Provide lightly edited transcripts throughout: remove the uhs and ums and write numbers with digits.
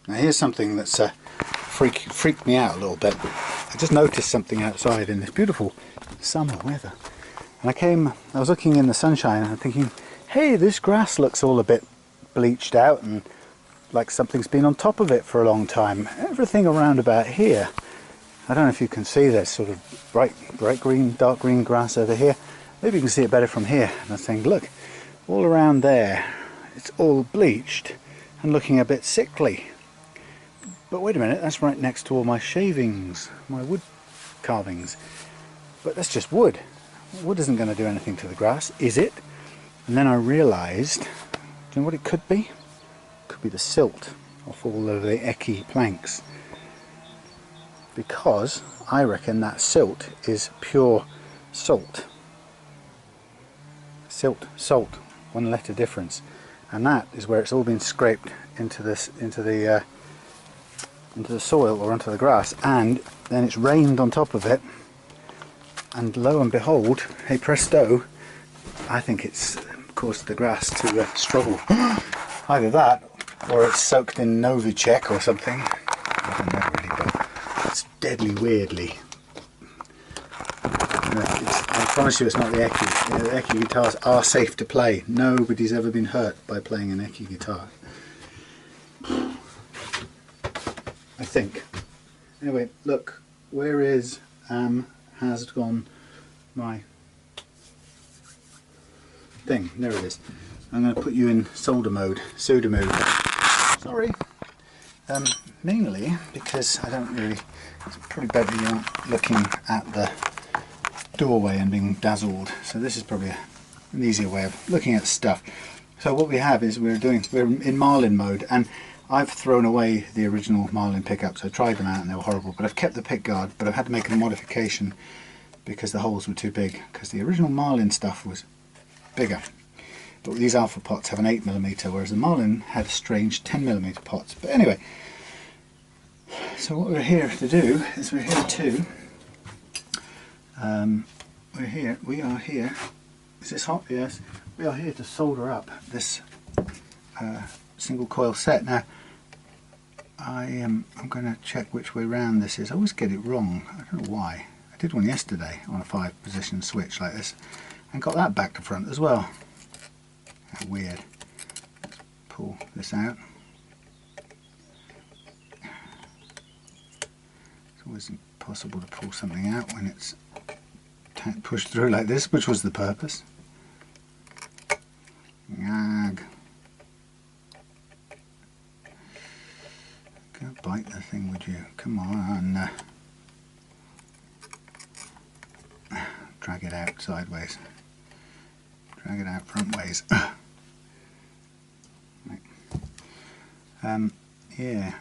Now here's something that's freaked me out a little bit. I just noticed something outside in this beautiful summer weather. And I was looking in the sunshine and I'm thinking, hey, this grass looks all a bit bleached out and like something's been on top of it for a long time. Everything around about here, I don't know if you can see this sort of bright green, dark green grass over here. Maybe you can see it better from here. And I was saying, look, all around there, it's all bleached and looking a bit sickly. But wait a minute, that's right next to all my shavings, my wood carvings. But that's just wood. Wood isn't going to do anything to the grass, is it? And then I realised, do you know what it could be? It could be the silt off all of the ecky planks. Because I reckon that silt is pure salt. Silt, salt, one letter difference. And that is where it's all been scraped into the soil or onto the grass, and then it's rained on top of it, and lo and behold, hey presto, I think it's caused the grass to struggle. Either that or it's soaked in Novacek or something. I don't know really, but it's deadly weirdly. I promise you it's not the Eki. The Eki guitars are safe to play. Nobody's ever been hurt by playing an Eki guitar, I think. Anyway, look, where is has gone my thing? There it is. I'm going to put you in solder mode, pseudo mode. Sorry. Mainly because I don't really, it's probably better you aren't looking at the doorway and being dazzled. So this is probably an easier way of looking at stuff. So what we have is we're in Marlin mode, and I've thrown away the original Marlin pickups. I tried them out and they were horrible, but I've kept the pick guard, but I've had to make a modification because the holes were too big, because the original Marlin stuff was bigger. But these alpha pots have an 8mm, whereas the Marlin had strange 10mm pots. But anyway, so what we're here to do is we are here, is this hot? Yes. We are here to solder up this single coil set. Now, I'm going to check which way round this is. I always get it wrong, I don't know why. I did one yesterday on a 5-position switch like this, and got that back to front as well. How weird. Let's pull this out. It's always impossible to pull something out when it's pushed through like this, which was the purpose. Ag. Go bite the thing, would you? Come on. Drag it out sideways. Drag it out front ways. Right. Yeah.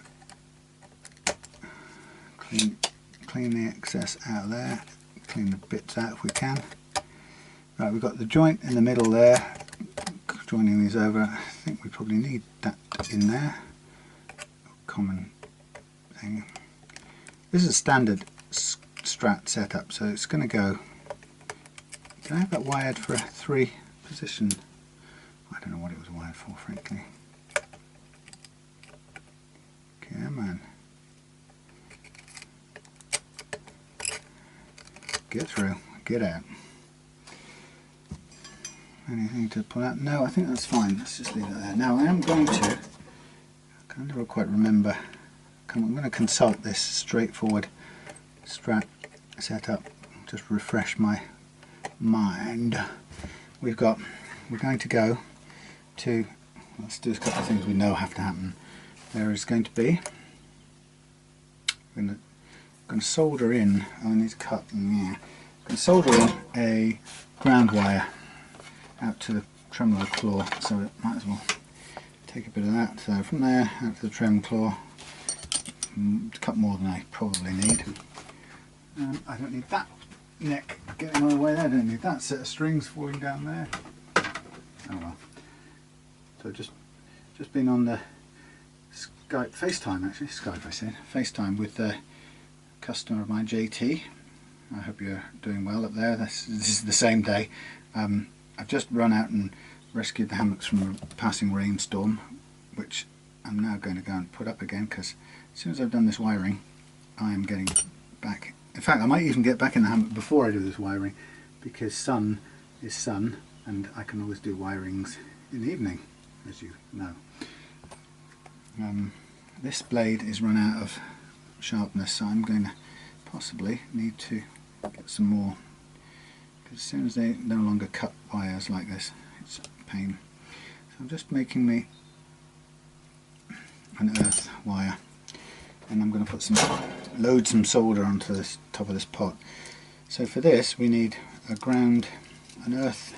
Clean the excess out of there. Clean the bits out if we can. Right, we've got the joint in the middle there. Joining these over, I think we probably need that in there. Common thing. This is a standard strat setup, so it's going to go. Can I have that wired for a 3-position? I don't know what it was wired for, frankly. Come on. Get through, get out. Anything to pull out? No, I think that's fine. Let's just leave it there. Now I am going to, I can never quite remember, I'm going to consult this straightforward strat setup, just refresh my mind. We're going to go to, let's do a couple of things we know have to happen. There is going to be, I'm going to solder in, I need to cut, yeah. I'm going to solder in a ground wire out to the tremolo claw, so it might as well take a bit of that. So from there out to the trem claw, cut more than I probably need. I don't need that neck getting all the way there, I don't need that set of strings falling down there. Oh well. So just been on the Skype, FaceTime actually, Skype I said, FaceTime with the customer of mine, JT. I hope you're doing well up there. This is the same day. I've just run out and rescued the hammocks from a passing rainstorm, which I'm now going to go and put up again, because as soon as I've done this wiring, I am getting back. In fact, I might even get back in the hammock before I do this wiring, because sun is sun, and I can always do wirings in the evening, as you know. This blade is run out of sharpness, so I'm going to possibly need to get some more, because as soon as they no longer cut wires like this, it's a pain. So I'm just making me an earth wire, and I'm going to put load some solder onto this top of this pot. So for this we need an earth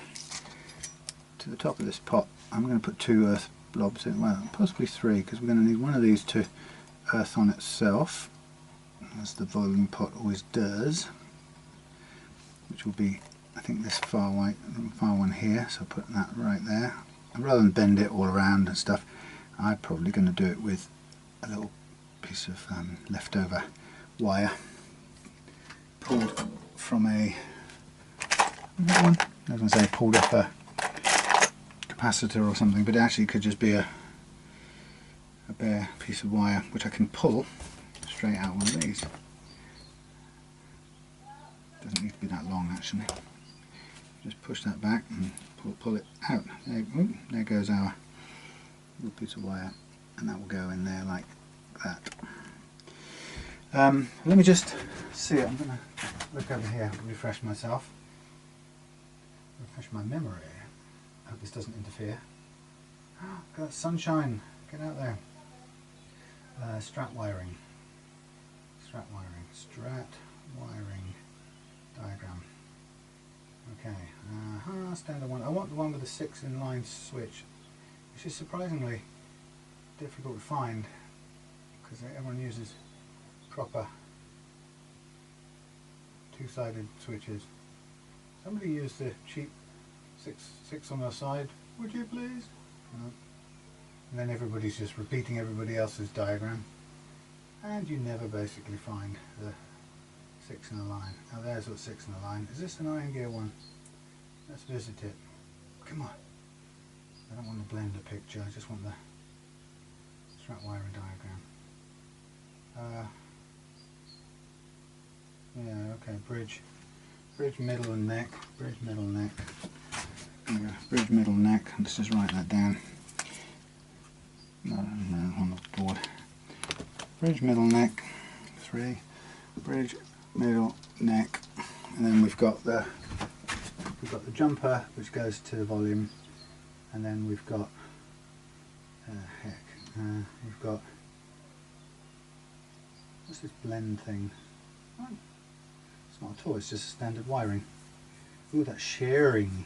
to the top of this pot. I'm going to put 2 earth blobs in, well possibly 3, because we're going to need one of these to earth on itself, as the volume pot always does, which will be, I think, this far one here, so I'll put that right there. And rather than bend it all around and stuff, I'm probably going to do it with a little piece of leftover wire pulled from I was going to say pulled up a capacitor or something, but it actually could just be a bare piece of wire, which I can pull straight out one of these. Doesn't need to be that long actually. Just push that back and pull it out. There goes our little piece of wire, and that will go in there like that. Let me just see it. I'm going to look over here and refresh myself. Refresh my memory. I hope this doesn't interfere. Got sunshine. Get out there. Strat wiring. Strat wiring diagram. Okay. Standard one. I want the one with the 6 in-line switch, which is surprisingly difficult to find, because everyone uses proper 2-sided switches. Somebody use the cheap 6 on the side, would you please? No. And then everybody's just repeating everybody else's diagram, and you never basically find the 6 in a line. Now there's what 6 in a line. Is this an iron gear one? Let's visit it. Come on. I don't want to blend a picture, I just want the strat wiring diagram. Yeah, okay, bridge, middle and neck, bridge, middle, neck. Yeah, bridge, middle, neck. Let's just write that down. No, on the board. Bridge, middle, neck, 3. Bridge, middle, neck, and then we've got the jumper, which goes to the volume, and then we've got we've got, what's this blend thing? Oh, it's not at all, it's just standard wiring. Ooh, that's sharing.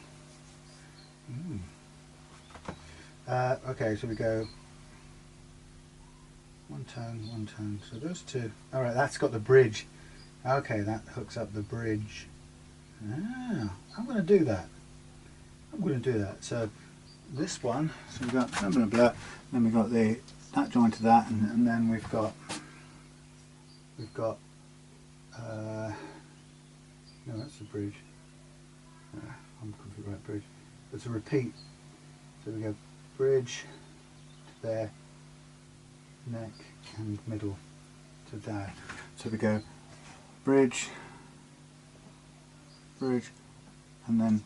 Okay, so we go 1 tone, so those 2. Alright, that's got the bridge. Okay, that hooks up the bridge. I'm going to do that. So this one, so we've got blah, blah, blah, then we've got that joint to that, and then we've got no, that's the bridge. I'm looking for the right bridge. It's a repeat. So we go bridge to there, neck and middle to there. So we go bridge, and then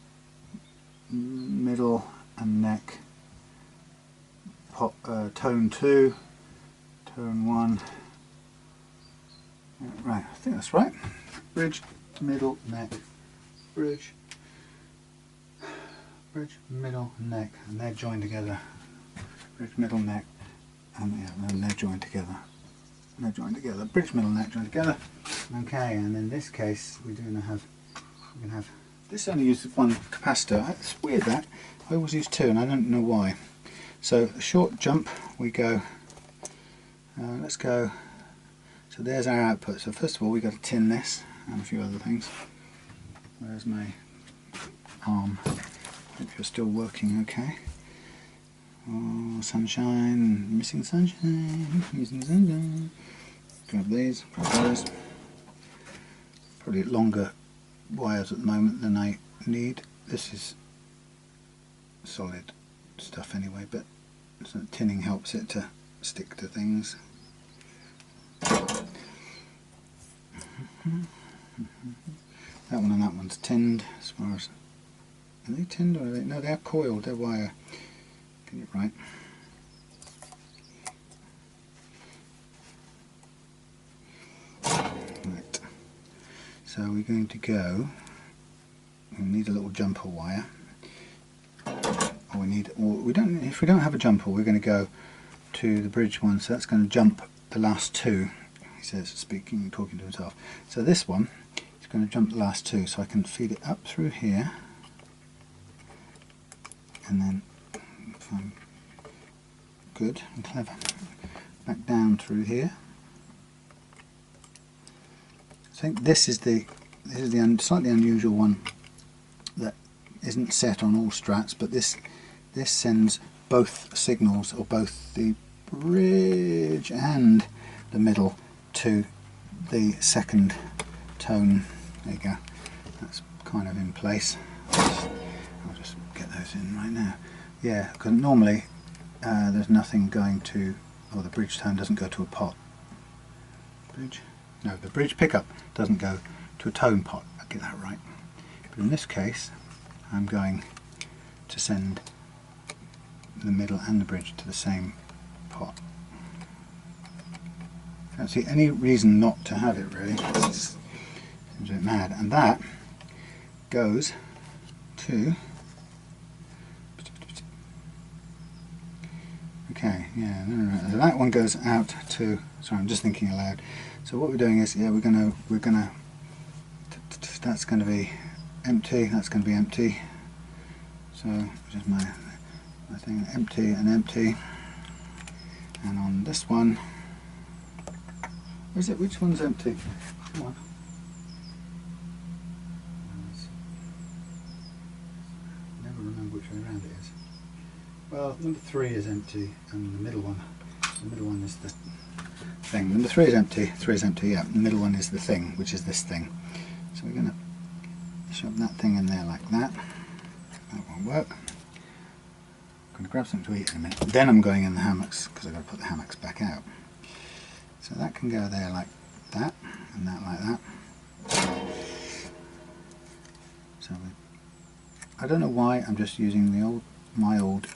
middle and neck, tone 2, tone 1. Right, I think that's right. Bridge, middle, neck, bridge, middle, neck, and they're joined together. Bridge, middle, neck, and then they're joined together. Bridge, middle, neck joined together. Okay, and in this case we can have this only uses 1 capacitor. It's weird that I always use 2, and I don't know why. So a short jump, we go. Let's go. So there's our output. So first of all, we got to tin this and a few other things. Where's my arm? Hope you're still working okay. Oh, sunshine, missing sunshine. Grab these, grab those. Probably longer wires at the moment than I need. This is solid stuff anyway, but so tinning helps it to stick to things. That one and that one's tinned, as far as... Are they tinned or are they... No, they're coiled, they're wire. Get it right. Right. So we're going to go... We need a little jumper wire. Or we don't... If we don't have a jumper, we're going to go to the bridge one. So that's going to jump the last two. He says, talking to himself. So this one is going to jump the last two, so I can feed it up through here, and then, if I'm good and clever, back down through here. I think this is the slightly unusual one that isn't set on all strats, but this sends both signals, or both the bridge and the middle, to the second tone. There you go, that's kind of in place. I'll just get those in right now. Yeah, because normally there's nothing going to, or the bridge tone doesn't go to a pot. Bridge? No, the bridge pickup doesn't go to a tone pot, I'll get that right. But in this case, I'm going to send the middle and the bridge to the same pot. I don't see any reason not to have it, really. It seems a bit mad. And that goes to... Okay, yeah, no. So that one goes out to... Sorry, I'm just thinking aloud. So what we're doing is, yeah, we're gonna... That's going to be empty. That's going to be empty. So just my thing, empty and empty. And on this one, is it? Which one's empty? Come on. Never remember which way around it is. Well, number 3 is empty, and the middle one is the thing. Number 3 is empty. 3 is empty. Yeah. The middle one is the thing, which is this thing. So we're going to shove that thing in there like that. That won't work. I'm going to grab something to eat in a minute. Then I'm going in the hammocks, because I've got to put the hammocks back out. So that can go there like that, and that like that. So I don't know why I'm just using the my old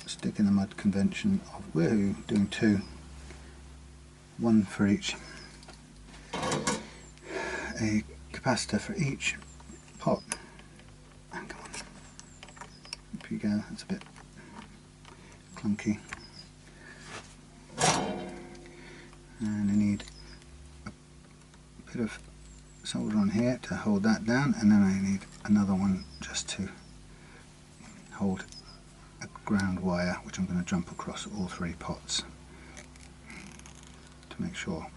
stick in the mud convention of woohoo, doing 2, 1 for each, a capacitor for each pot. And come on, up you go. That's a bit clunky. And I need a bit of solder on here to hold that down, and then I need another one just to hold a ground wire, which I'm going to jump across all 3 pots to make sure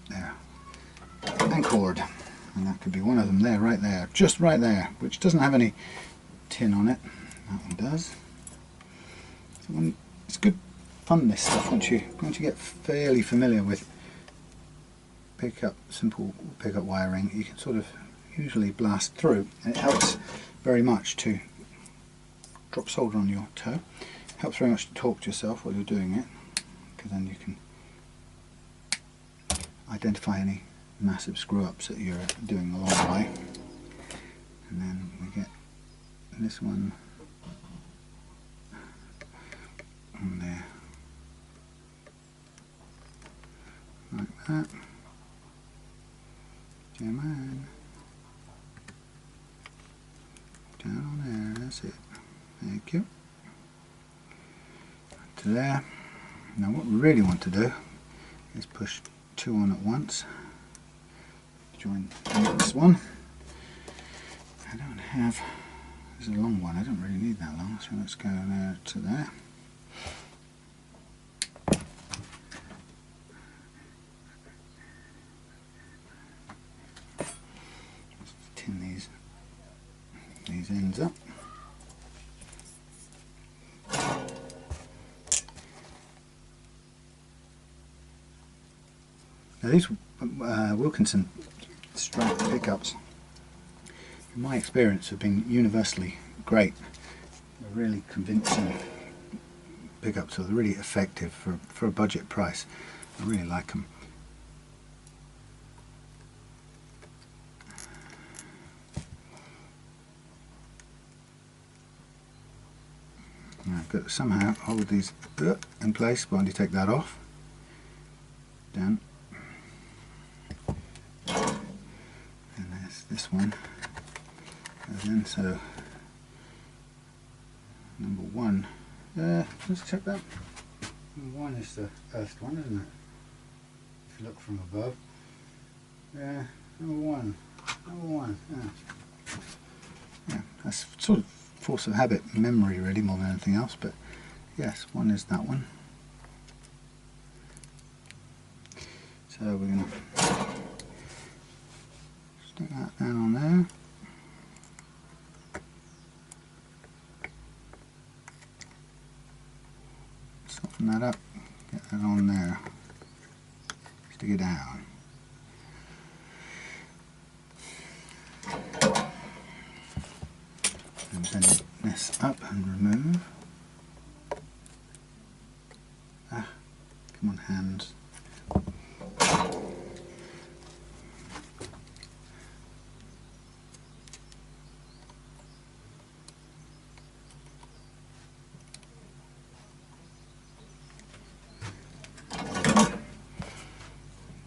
they're anchored. And that could be one of them there, right there, just right there, which doesn't have any tin on it. That one does. So it's good fun, this stuff, once you get fairly familiar with simple pickup wiring. You can sort of usually blast through, and it helps very much to drop solder on your toe. It helps very much to talk to yourself while you're doing it, because then you can identify any massive screw ups that you're doing along the way. And then we get this one on there like that. Jam on down on there, that's it. Thank you. To there. Now what we really want to do is push 2 on at once. Join this one. I don't have, this is a long one, I don't really need that long, so let's go there to there. Let's tin these ends up. Now these Wilkinson strat pickups, in my experience, have been universally great. They're really convincing pickups are really effective for a budget price. I really like them. Now I've got to somehow hold these in place while you take that off. Down. And there's this one goes in, so number one, let's check that. Number one is the earthed one, isn't it? If you look from above. Yeah, number one, yeah, that's sort of force of habit, memory really, more than anything else, but yes, one is that one. So we're going to stick that down on there. Soften that up, get that on there, stick it down. And bend this up and remove. Ah, come on hands.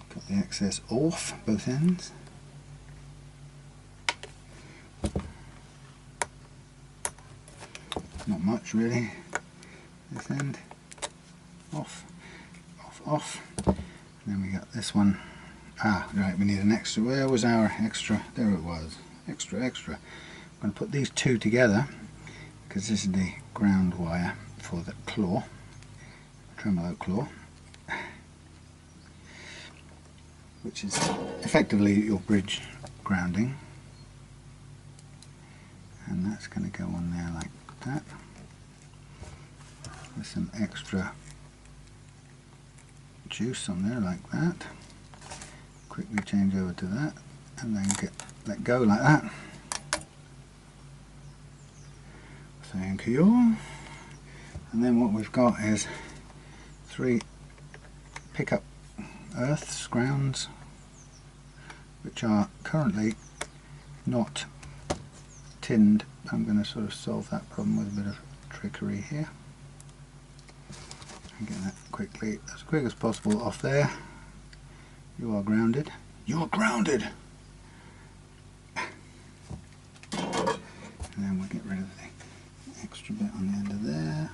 Got the excess off both ends. Not much really. This end off, off, off. And then we got this one. Ah, right, we need an extra. Where was our extra? There it was. Extra, extra. I'm going to put these two together because this is the ground wire for the claw, tremolo claw, which is effectively your bridge grounding. And that's going to go on there like that, with some extra juice on there like that. Quickly change over to that and then let go like that. Thank you. And then what we've got is 3 pickup earths, grounds, which are currently not tinned. I'm going to sort of solve that problem with a bit of trickery here and get that quickly, as quick as possible, off there. You are grounded. You are grounded! And then we'll get rid of the extra bit on the end of there,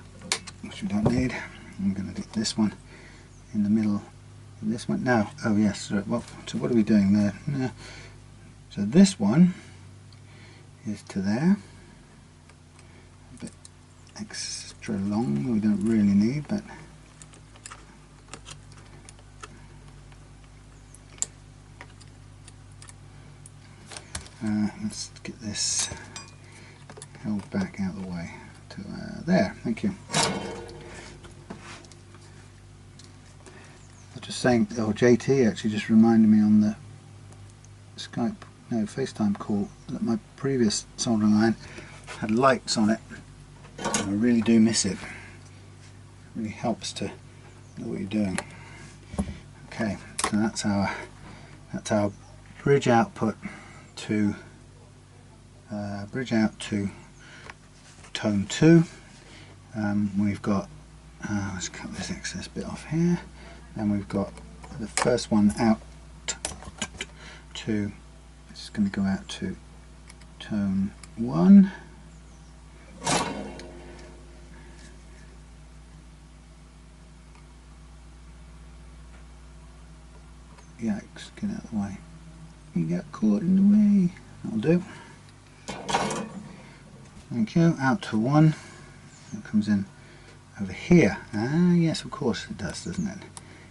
which we don't need. I'm going to do this one in the middle. This one, no, oh yes, so, well, so what are we doing there? No. So this one is to there. A bit extra long, we don't really need, but let's get this held back out of the way to there. Thank you. I was just saying, oh, JT actually just reminded me on the Skype, no, FaceTime call, that my previous soldering iron had lights on it. And I really do miss it. It really helps to know what you're doing. Okay, so that's our bridge output to tone 2. We've got let's cut this excess bit off here. Then we've got the first one out to, it's going to go out to tone 1. Yikes, get out of the way. You got caught in the way. That'll do. Thank you. Out to 1. It comes in over here. Ah, yes, of course it does, doesn't it?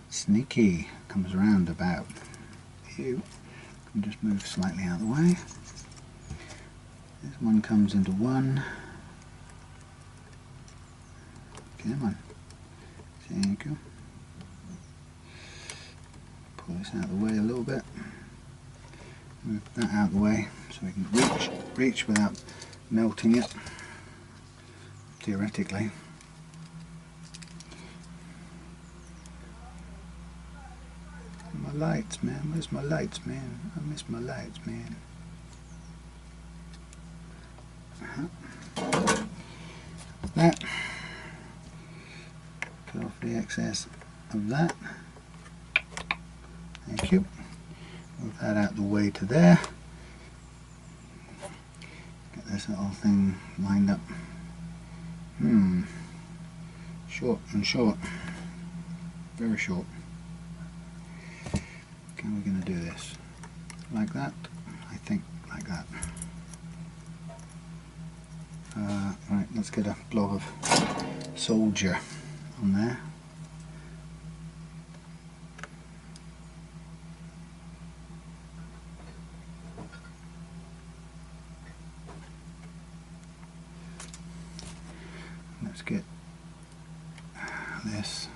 Sneaky. Comes around about. You can just move slightly out of the way. This one comes into 1. Come on. Thank you. Pull this out of the way a little bit. Move that out of the way so we can reach without melting it, theoretically. my lights, man? Where's my lights, man? I miss my lights, man. That. Cut off the excess of that. Thank you. Move that out the way to there. Get this little thing lined up. Short and short. Very short. How are we going to do this? Like that? I think like that. Right, let's get a blob of soldier on there. Let's get this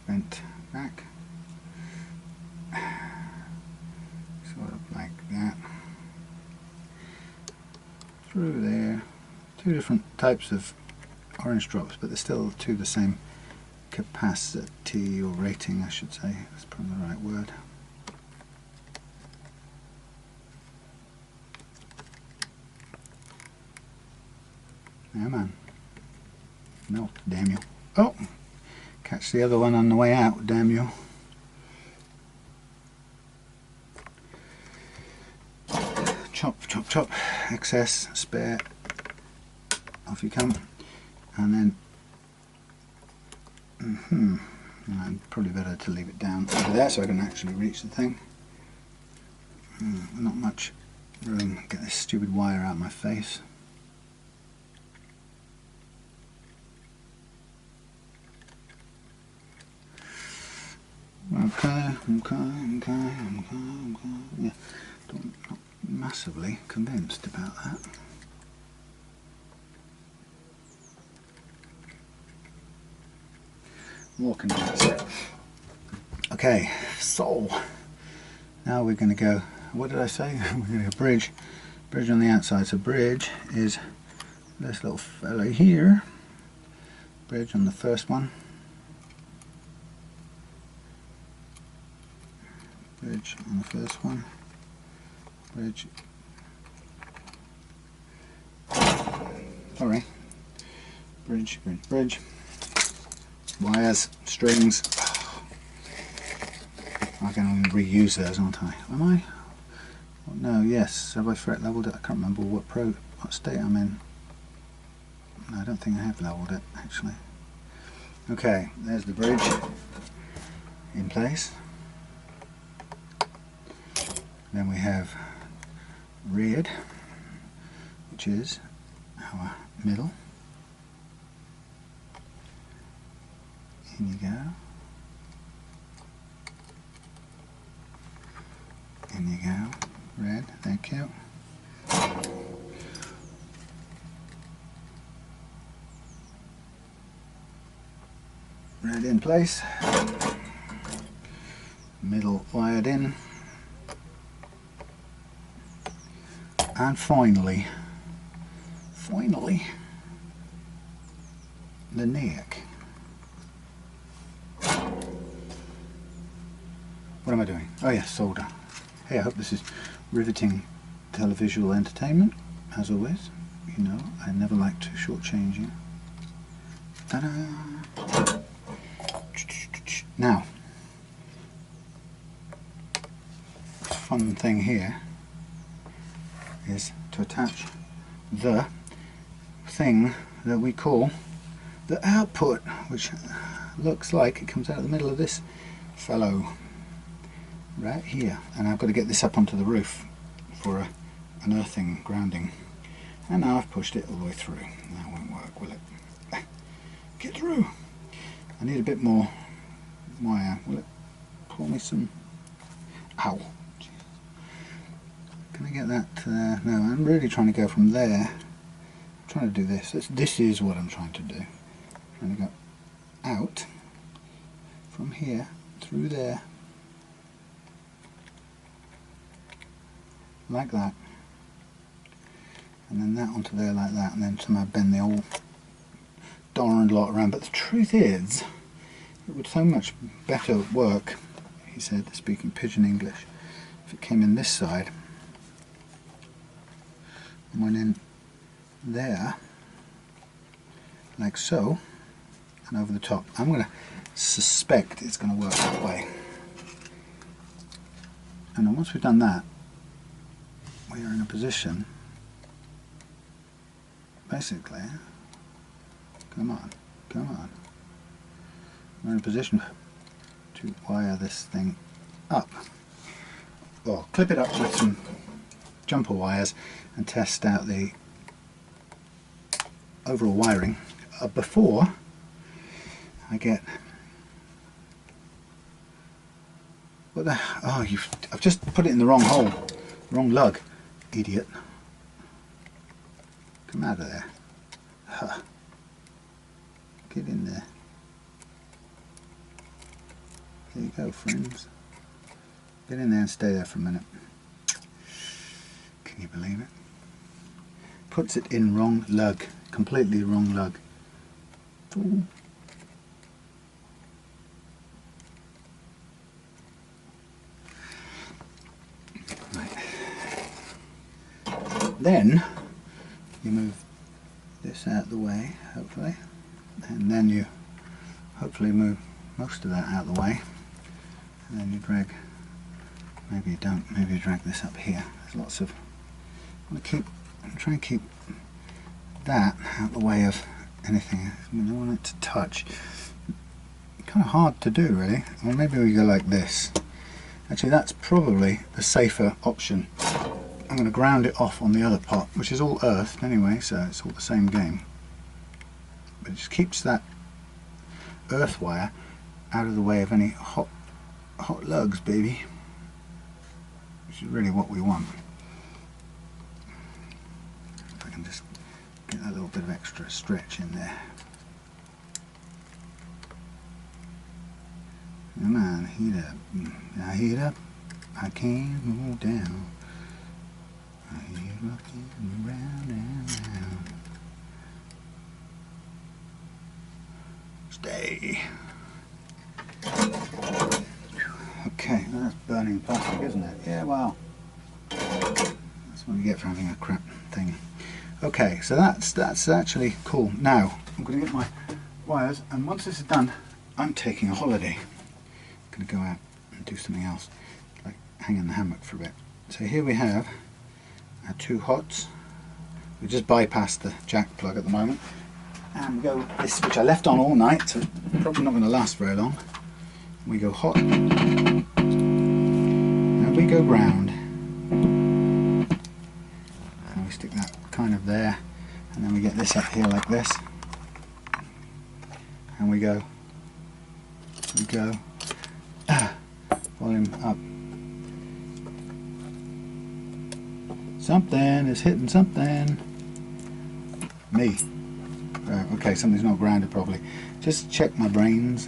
bent back, sort of like that, through there. Two different types of orange drops, but they're still two the same capacity, or rating I should say, that's probably the right word. Yeah, man. Melt, damn you. Oh! Catch the other one on the way out, damn you. Chop, chop, chop. Excess, spare. Off you come. And then... probably better to leave it down over there so I can actually reach the thing. Not much room. Get this stupid wire out of my face. Okay. Yeah, not massively convinced about that. More convinced. Okay, so now we're going to go. What did I say? We're going to go bridge on the outside. So bridge is this little fella here. Bridge on the first one. Bridge on the first one. Bridge. Sorry. Bridge, bridge, bridge. Wires, strings. I can reuse those, aren't I? Am I? Oh, no, yes. Have I fret leveled it? I can't remember what state I'm in. No, I don't think I have leveled it, actually. Okay, there's the bridge in place. Then we have reared, which is our middle. In you go. In you go. Red, thank you. Red in place. Middle wired in. And finally, the neck. What am I doing? Oh yes, solder. Hey, I hope this is riveting televisual entertainment. As always, you know, I never like to shortchange you. Ta-da! Now, the fun thing here is to attach the thing that we call the output, which looks like it comes out of the middle of this fellow right here, and I've got to get this up onto the roof for an earthing grounding, and now I've pushed it all the way through. That won't work, will it? Get through. I need a bit more wire. Will it pull me some? Ow. Can I get that there? No, I'm really trying to go from there. I'm trying to do this. This is what I'm trying to do. I'm trying to go out from here through there, like that, and then that onto there like that, and then somehow bend the whole darned lot around. But the truth is, it would so much better work he said, speaking pidgin English. If it came in this side and went in there, like so, and over the top. I'm going to suspect it's going to work that way. And then once we've done that, we are in a position, basically, come on, we're in a position to wire this thing up, or clip it up with some jumper wires and test out the overall wiring before I get I've just put it in the wrong hole, wrong lug, idiot. Come out of there. Huh. Get in there. There you go, friends. Get in there and stay there for a minute. Can you believe it? Puts it in wrong lug, completely wrong lug. Ooh. Then you move this out of the way, hopefully, and then you hopefully move most of that out of the way, and then you drag, maybe you don't, maybe you drag this up here. There's lots of, I'm try and keep that out of the way of anything. I don't want it to touch. Kind of hard to do, really. Or maybe we go like this. Actually, that's probably the safer option. I'm going to ground it off on the other pot, which is all earthed anyway, so it's all the same game. But it just keeps that earth wire out of the way of any hot lugs, baby. Which is really what we want. If I can just get a little bit of extra stretch in there. Come on, heat up. I heat up, I can't move down. I hear rocking round and round. Stay. Okay, that's burning plastic, isn't it? Yeah, well, that's what you get for having a crap thing. Okay, so that's actually cool. Now I'm going to get my wires, and once this is done, I'm taking a holiday. I'm going to go out and do something else, like hang in the hammock for a bit. So here we have our two hots. We just bypassed the jack plug at the moment, and we go this, which I left on all night, so it's probably not going to last very long. We go hot, and we go ground, and we stick that kind of there, and then we get this up here like this, and we go volume up. Something is hitting something. Me. Okay, something's not grounded properly. Just check my brains.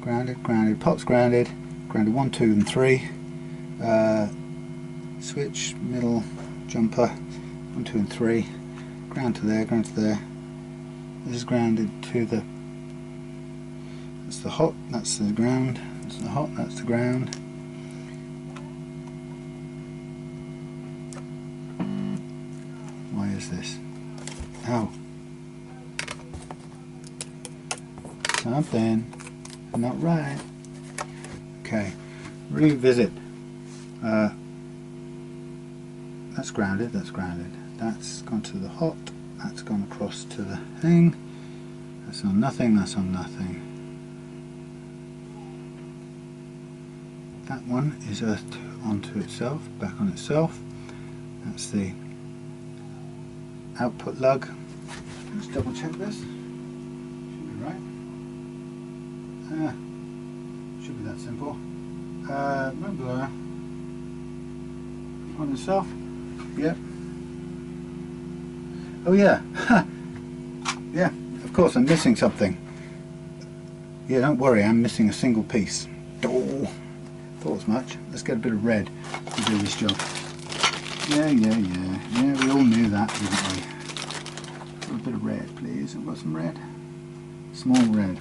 Grounded, grounded, pot's grounded. Grounded 1, 2 and 3. Switch, middle, jumper, 1, 2 and 3. Ground to there, ground to there. This is grounded to the, that's the hot, that's the ground. That's the hot, that's the ground. Why is this? Oh. Something not right. Okay. Revisit. That's grounded, that's grounded. That's gone to the hot, that's gone across to the thing. That's on nothing, that's on nothing. That one is earthed onto itself, back on itself. That's the output lug. Let's double check this. Should be right. Should be that simple. Remember on itself. Yep. Oh yeah. Yeah. Of course, I'm missing something. Yeah, don't worry. I'm missing a single piece. Oh, thought as much. Let's get a bit of red to do this job. Yeah, we all knew that, didn't we? A bit of red, please. I've got some red. Small red.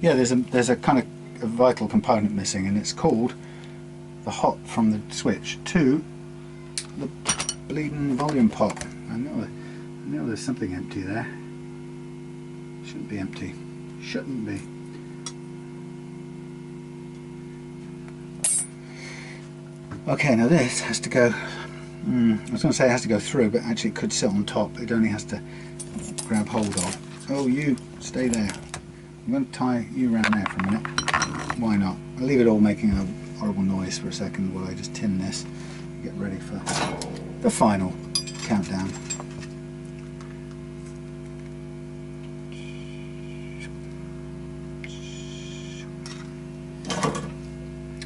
Yeah, there's a kind of a vital component missing, and it's called the hot from the switch to the bleeding volume pot. I know there's something empty there. Shouldn't be empty. Shouldn't be. Okay, now this has to go, I was going to say it has to go through, but actually it could sit on top. It only has to grab hold of. Oh, you, stay there. I'm going to tie you around there for a minute. Why not? I'll leave it all making a horrible noise for a second while I just tin this and get ready for the final countdown.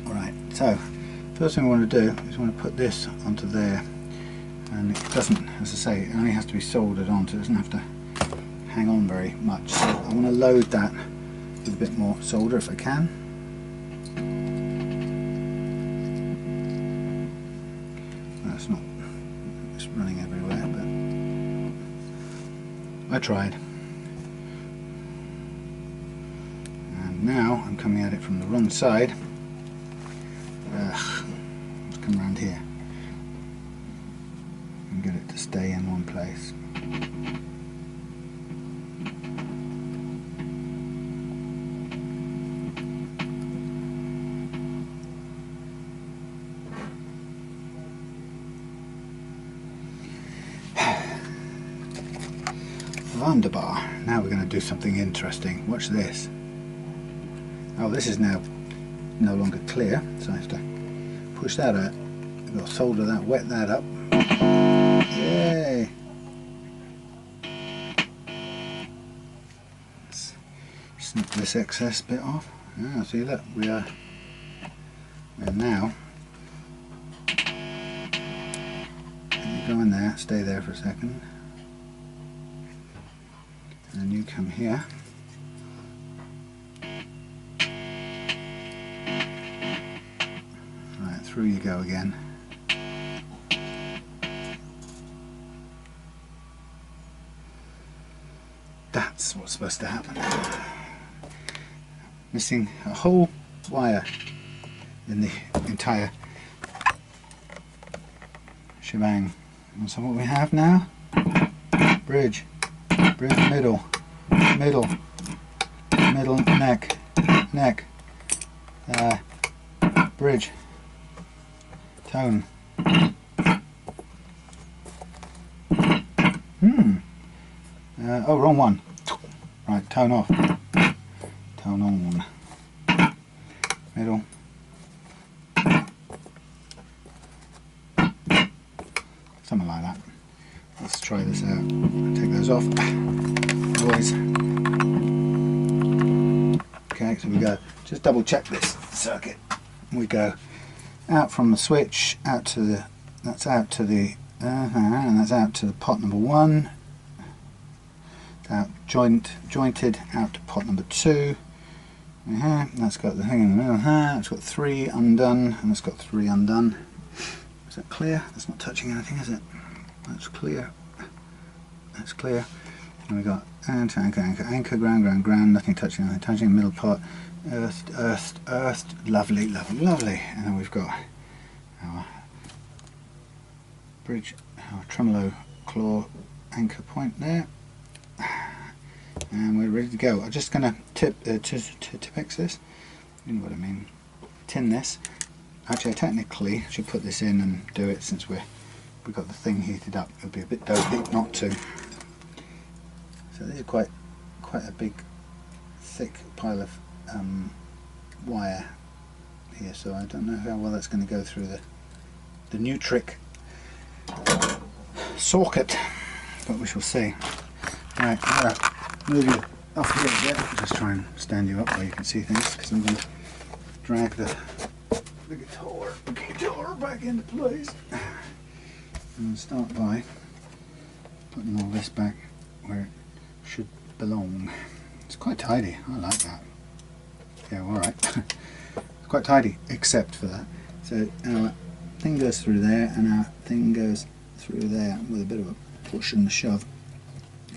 Alright, so first thing I want to do is I want to put this onto there, and it doesn't, as I say, it only has to be soldered on, so it doesn't have to hang on very much. So I want to load that with a bit more solder if I can. That's not, it's running everywhere, but I tried. And now I'm coming at it from the wrong side. Let's come around here and get it to stay in one place. Wunderbar. Now we're going to do something interesting. Watch this. Oh, this is now no longer clear, so I have to push that out. I've got to solder that, wet that up. Yay! Let's snip this excess bit off. Ah, see, look, we're now. You go in there, stay there for a second. And then you come here. Right, through you go again. That's what's supposed to happen. Missing a whole wire in the entire shebang. And so what we have now, bridge, middle, neck, bridge, tone. Oh, wrong one. Right, tone off. Tone on. Middle. Something like that. Let's try this out. Take those off. Boys. Okay, so we go. Just double check this circuit. We go out from the switch, out to the, that's out to the, and that's out to the pot number 1. Out jointed out to pot number 2. That's got the thing in the middle. It's got 3 undone, and it's got 3 undone. Is that clear? That's not touching anything, is it? That's clear. That's clear. And we got anchor, ground, nothing touching, the middle part, earthed, lovely. And then we've got our bridge, our tremolo claw anchor point there. And we're ready to go. I'm just going to Tipex this. You know what I mean. Tin this. Actually, I technically should put this in and do it since we've got the thing heated up. It would be a bit dopey not to. So this is quite a big, thick pile of wire here. So I don't know how well that's going to go through the Nutric socket, but we shall see. Right, I'm going to move you off here a bit. Just try and stand you up where you can see things, because I'm going to drag the guitar back into place. And start by putting all this back where it should belong. It's quite tidy. I like that. Yeah, alright. It's quite tidy, except for that. So our thing goes through there, and our thing goes through there with a bit of a push and a shove.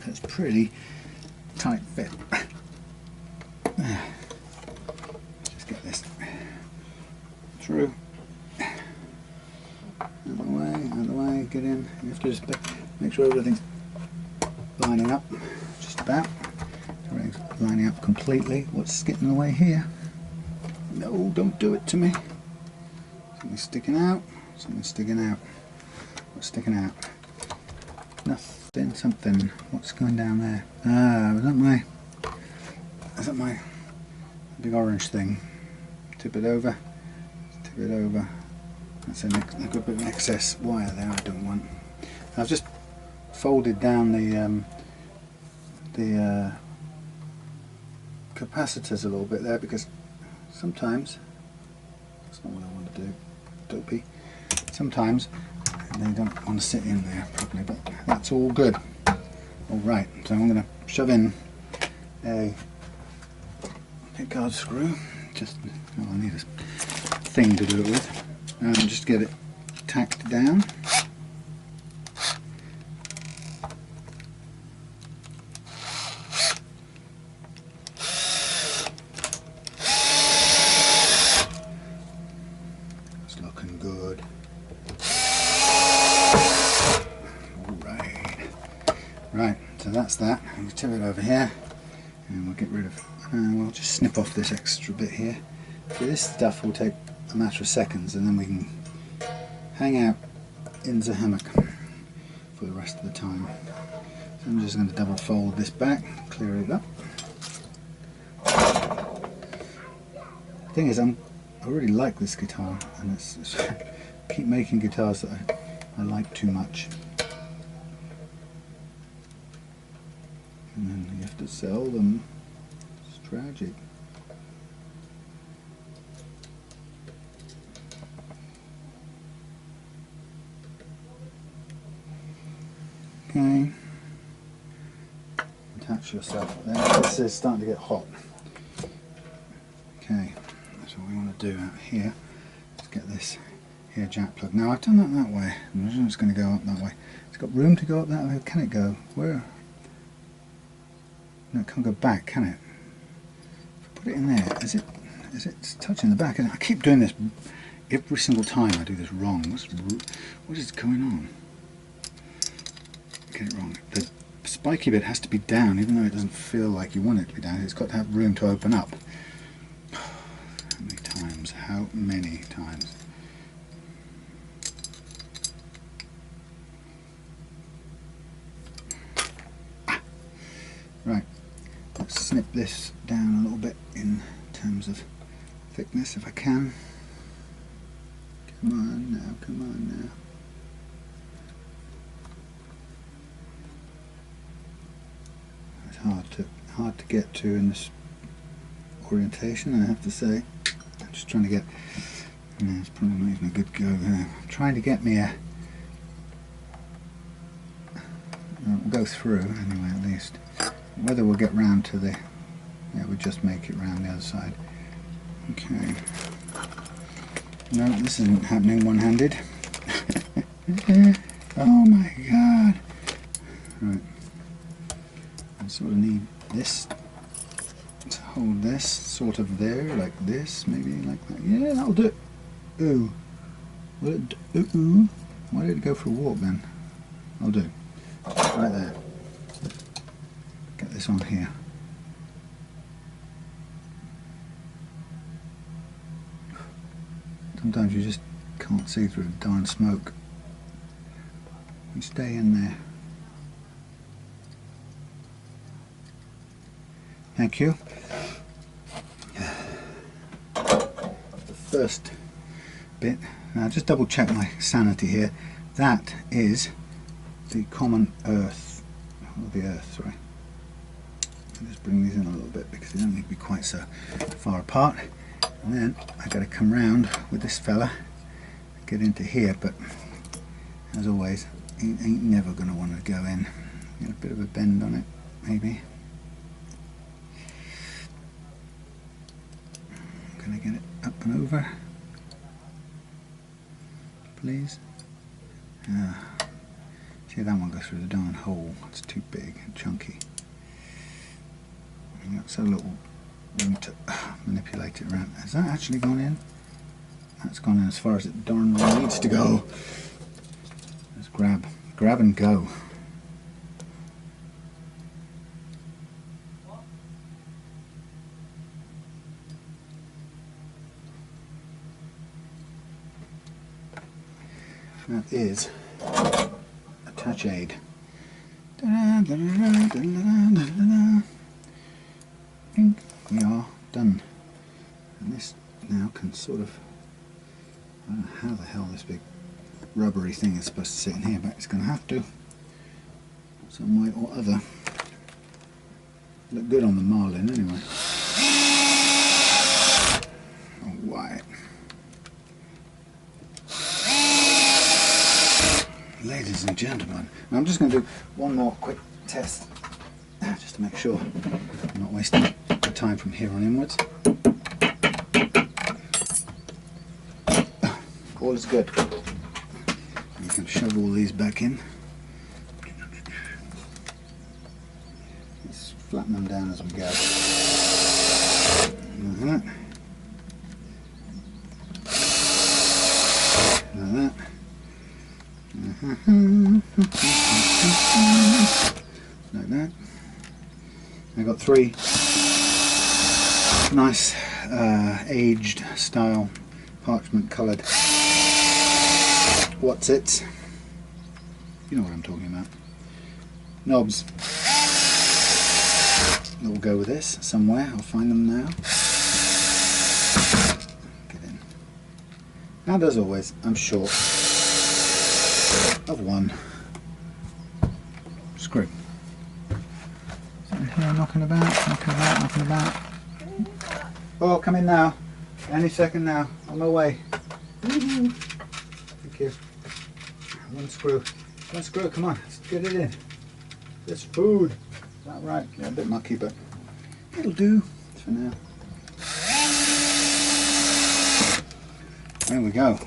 It's pretty tight fit. Just get through. Out of the way, get in. You have to just make sure everything's lining up, just about. Everything's lining up completely. What's getting in the way here? No, don't do it to me. Something's sticking out, something's sticking out. What's sticking out? Nothing, something. What's going down there? Ah, is that my big orange thing? Tip it over, tip it over. That's a good bit of excess wire there I don't want. I've just folded down the capacitors a little bit there because sometimes, that's not what I want to do, dopey, sometimes they don't want to sit in there properly, but that's all good. Alright, so I'm going to shove in a pickguard screw, just, well, I need a thing to do it with, and just get it tacked down. It's looking good. Right, so that's that. We'll tip it over here and we'll get rid of, we'll just snip off this extra bit here. So this stuff will take a matter of seconds and then we can hang out in the hammock for the rest of the time. So I'm just going to double fold this back, clear it up. The thing is, I really like this guitar and it's keep making guitars that I like too much. And then you have to sell them. It's tragic. Okay. Attach yourself there. This is starting to get hot. Okay, that's what we want to do out here. Let's get this here jack plug. Now I've done that way. I'm just going to go up that way. It's got room to go up that way. Can it go? Where? No, it can't go back, can it? If I put it in there, is it touching the back? I keep doing this every single time I do this wrong. What is going on? Get it wrong. The spiky bit has to be down, even though it doesn't feel like you want it to be down. It's got to have room to open up. How many times? How many times? Right. Let's snip this down a little bit in terms of thickness if I can. Come on now, come on now. It's hard to get to in this orientation, I have to say. I'm just trying to get, it's probably not even a good go there. I'm trying to get me a, we'll go through anyway at least. Whether we'll get round to the, yeah, we'll just make it round the other side. Okay. No, this isn't happening one-handed. Oh my god. Right. I sort of need this to hold this sort of there, like this, maybe like that. Yeah, that'll do it. Ooh. Will it do? Ooh. Why did it go for a walk then? I'll do. Right there. Get this on here. Sometimes you just can't see through the darn smoke. You stay in there. Thank you. The first bit. Now just double check my sanity here. That is the common earth, or the earth, sorry. I'll just bring these in a little bit because they don't need to be quite so far apart. And then I got to come round with this fella, get into here, but as always, he ain't never going to want to go in. Get a bit of a bend on it, maybe. Can I get it up and over, please? See, that one goes through the darn hole. It's too big and chunky. You've got so little room to manipulate it around. Has that actually gone in? That's gone in as far as it darn well needs to go. Let's grab and go. That is attach aid. We are done. And this now can sort of, I don't know how the hell this big rubbery thing is supposed to sit in here, but it's going to have to, some way or other. Look good on the Marlin anyway. Alright. Ladies and gentlemen, now I'm just going to do one more quick test, just to make sure I'm not wasting the time from here on inwards. All is good. You can shove all these back in. Let's flatten them down as we go. Like that. Like that. Like that. I've got three nice aged style parchment coloured what's it? You know what I'm talking about. Knobs that will go with this somewhere. I'll find them now. Get in. And as always, I'm short of one screw. Sitting here knocking about. Oh, come in now. Any second now. On my way. Thank you. One screw, come on, let's get it in. It's food. Is that right? Yeah, a bit mucky, but it'll do for now. There we go.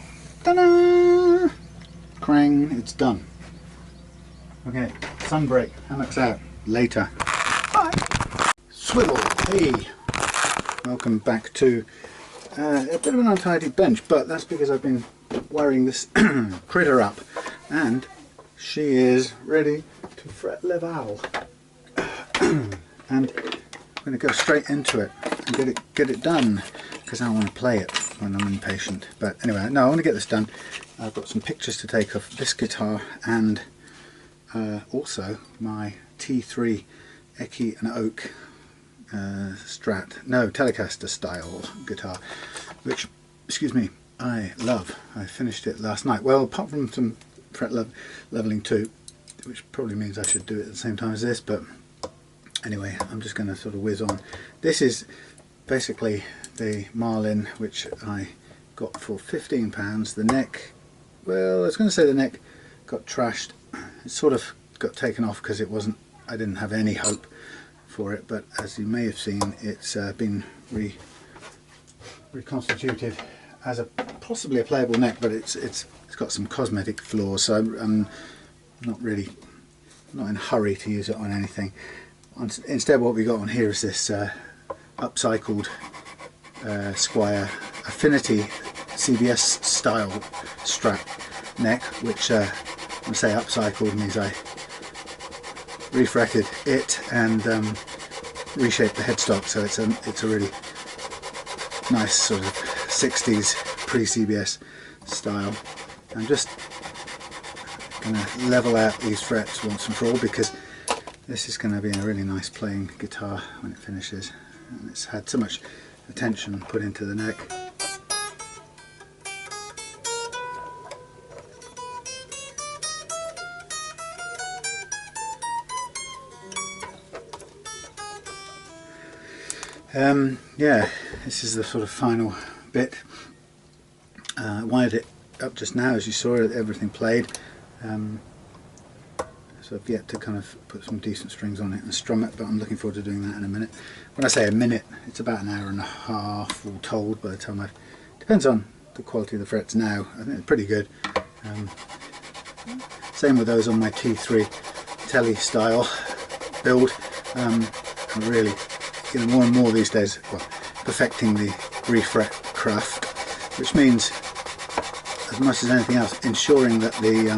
Ta-da! Krang, it's done. Okay, sunbreak, hammocks out. Later. Bye. Swivel, hey! Welcome back to a bit of an untidy bench, but that's because I've been wiring this critter up, and she is ready to fret level. And I'm going to go straight into it and get it done, because I want to play it when I'm impatient. But anyway, no, I want to get this done. I've got some pictures to take of this guitar and also my T3 Eckie and Oak Strat, no, Telecaster style guitar, which, excuse me, I love. I finished it last night. Well, apart from some fret leveling too, which probably means I should do it at the same time as this, but anyway, I'm just going to sort of whiz on. This is basically the Marlin, which I got for £15. The neck, well, I was going to say the neck got trashed. It sort of got taken off because it wasn't, I didn't have any hope for it, but as you may have seen, it's been reconstituted as a possibly a playable neck, but it's got some cosmetic flaws, so I'm not in a hurry to use it on anything. Instead, what we got on here is this upcycled Squire Affinity CBS style Strat neck, which when I say upcycled means I refretted it and reshaped the headstock, so it's a really nice sort of 60s pre-CBS style. I'm just going to level out these frets once and for all, because this is going to be a really nice playing guitar when it finishes, and it's had so much attention put into the neck. Yeah, this is the sort of final bit. I wired it up just now, as you saw, everything played. So I've yet to kind of put some decent strings on it and strum it, but I'm looking forward to doing that in a minute. When I say a minute, it's about an hour and a half all told by the time I've... Depends on the quality of the frets now. I think they're pretty good. Same with those on my T3 Tele style build. I'm really, more and more these days, well, perfecting the refret craft. which means, as much as anything else, ensuring that the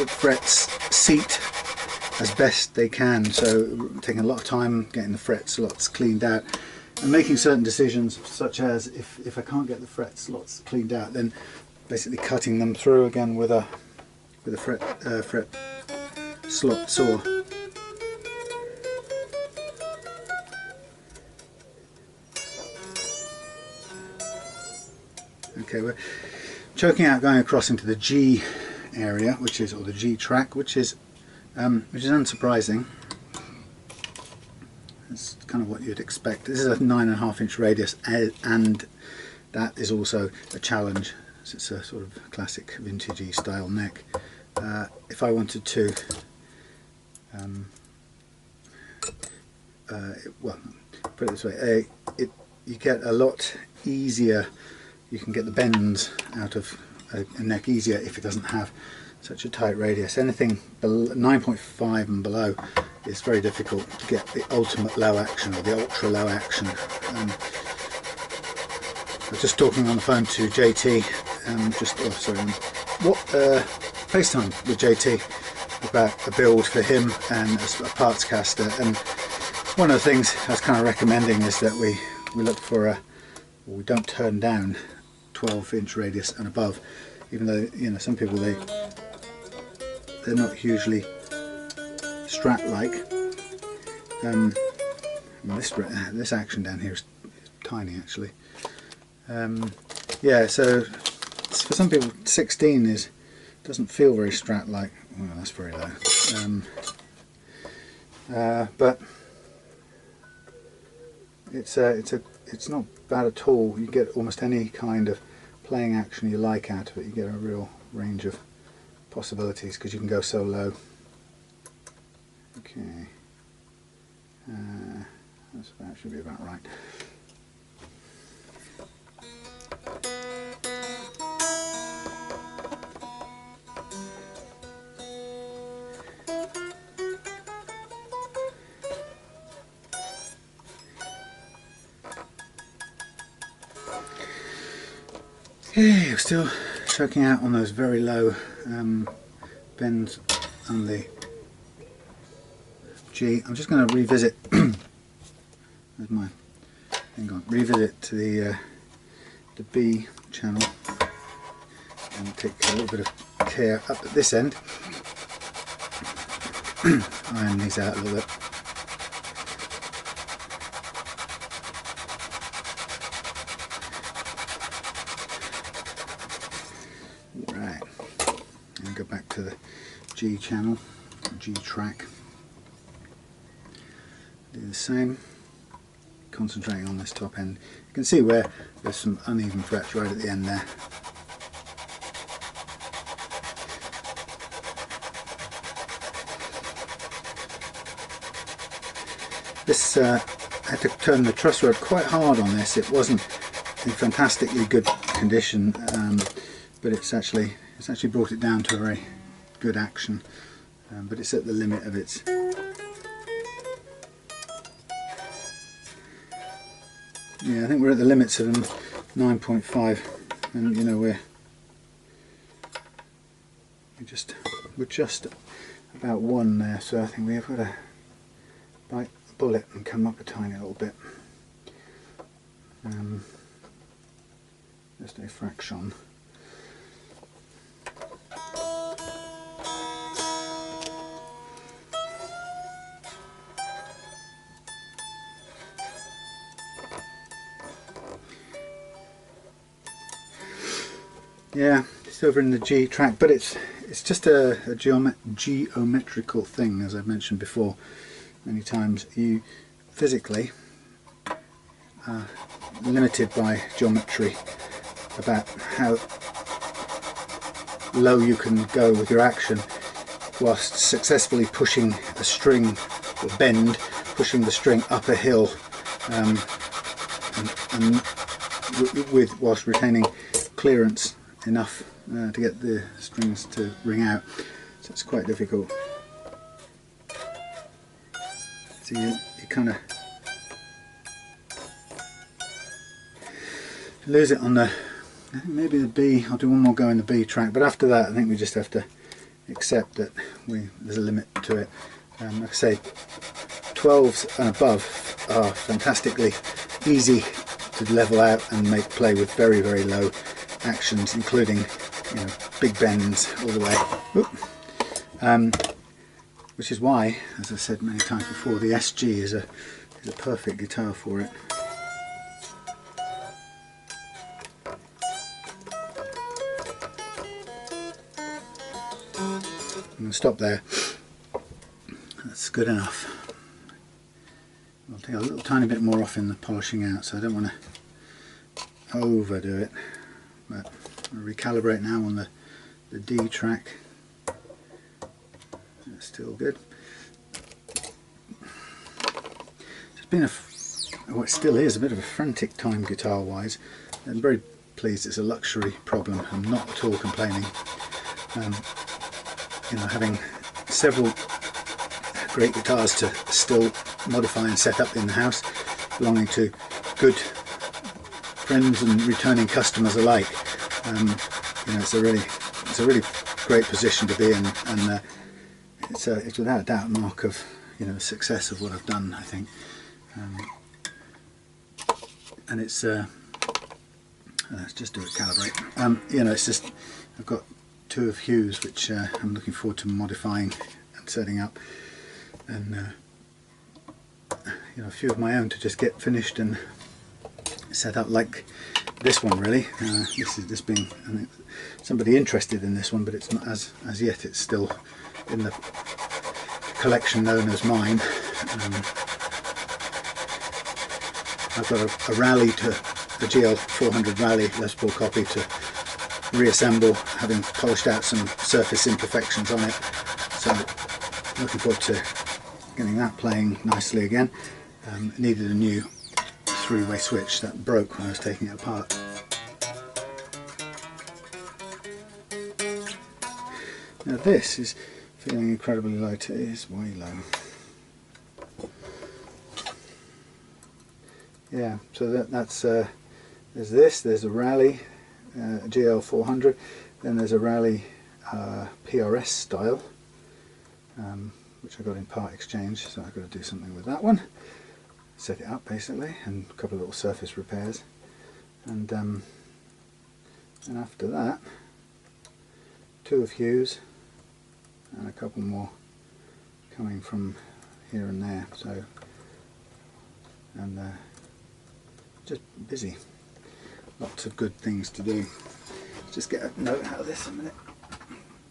frets seat as best they can, so taking a lot of time getting the fret slots cleaned out and making certain decisions, such as if I can't get the fret slots cleaned out, then basically cutting them through again with a fret slot saw. Okay, we're choking out going across into the G area, or the G track, which is unsurprising. It's kind of what you'd expect. This is a 9.5 inch radius, and that is also a challenge. It's a sort of classic vintagey style neck. If I wanted to, well, put it this way, you get a lot easier. You can get the bends out of a neck easier if it doesn't have such a tight radius. Anything 9.5 and below is very difficult to get the ultimate low action or the ultra low action. I was just talking on the phone to JT, FaceTime with JT about a build for him and a parts caster, and one of the things I was kind of recommending is that we look for we don't turn down 12 inch radius and above, even though, you know, some people they're not hugely strat like. This action down here is tiny actually. Yeah, so for some people 16 doesn't feel very strat like. Well, that's very low. But it's not bad at all. You get almost any kind of playing action you like out of it. You get a real range of possibilities because you can go so low. Okay, that should be about right. Okay, we're still choking out on those very low bends on the G. I'm just going to revisit. Where's my thing gone? Revisit to the B channel and take a little bit of care up at this end. Iron these out a little bit. Right, and go back to the G channel, G track. Do the same, concentrating on this top end. You can see where there's some uneven frets right at the end there. This I had to turn the truss rod quite hard on this. It wasn't in fantastically good condition, but it's actually brought it down to a very good action. But it's at the limit of its. Yeah, I think we're at the limits of 9.5, and you know we're just about 1 there, so I think we've got to bite the bullet and come up a tiny little bit. Just a fraction. Yeah, it's over in the G track, but it's just a geometrical thing, as I've mentioned before many times. You physically are limited by geometry about how low you can go with your action whilst successfully pushing a string or bend, pushing the string up a hill, whilst retaining clearance enough to get the strings to ring out. So it's quite difficult. So you kind of lose it on the, I think maybe the B. I'll do one more go in the B track, but after that I think we just have to accept that there's a limit to it. Like I say, 12s and above are fantastically easy to level out and make play with very, very low actions, including, you know, big bends all the way. Which is why, as I've said many times before, the SG is a perfect guitar for it. I'm going to stop there. That's good enough. I'll take a little tiny bit more off in the polishing out, so I don't want to overdo it. But I'll recalibrate now on the D track. That's still good. It's been well, it still is a bit of a frantic time guitar wise. I'm very pleased it's a luxury problem. I'm not at all complaining. You know, having several great guitars to still modify and set up in the house, belonging to good friends and returning customers alike. You know, it's a really great position to be in, and it's without a doubt a mark of, you know, the success of what I've done, I think. And it's let's just do it, calibrate. You know, it's just, I've got two of Hugh's which I'm looking forward to modifying and setting up, and you know, a few of my own to just get finished and set up, like this one really. This being somebody interested in this one, but it's not as yet. It's still in the collection known as mine. I've got a rally to the GL 400 Rally Les Paul copy to reassemble, having polished out some surface imperfections on it. So looking forward to getting that playing nicely again. It needed a new three-way switch that broke when I was taking it apart. Now this is feeling incredibly low. It is way low. Yeah, so that's there's a Rally GL 400, then there's a Rally PRS style, which I got in part exchange, so I've got to do something with that one, set it up basically, and a couple of little surface repairs, and after that, two of Hugh's and a couple more coming from here and there. So, and just busy, lots of good things to do. Let's just get a note out of this a minute,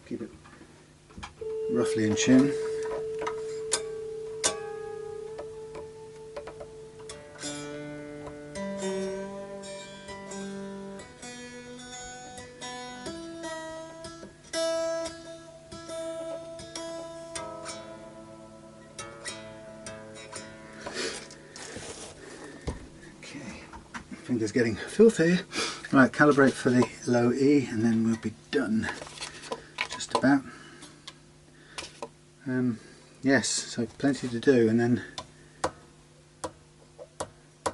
keep it roughly in tune. Fingers getting filthy. Right, calibrate for the low E and then we'll be done. Just about. Yes, so plenty to do, and then a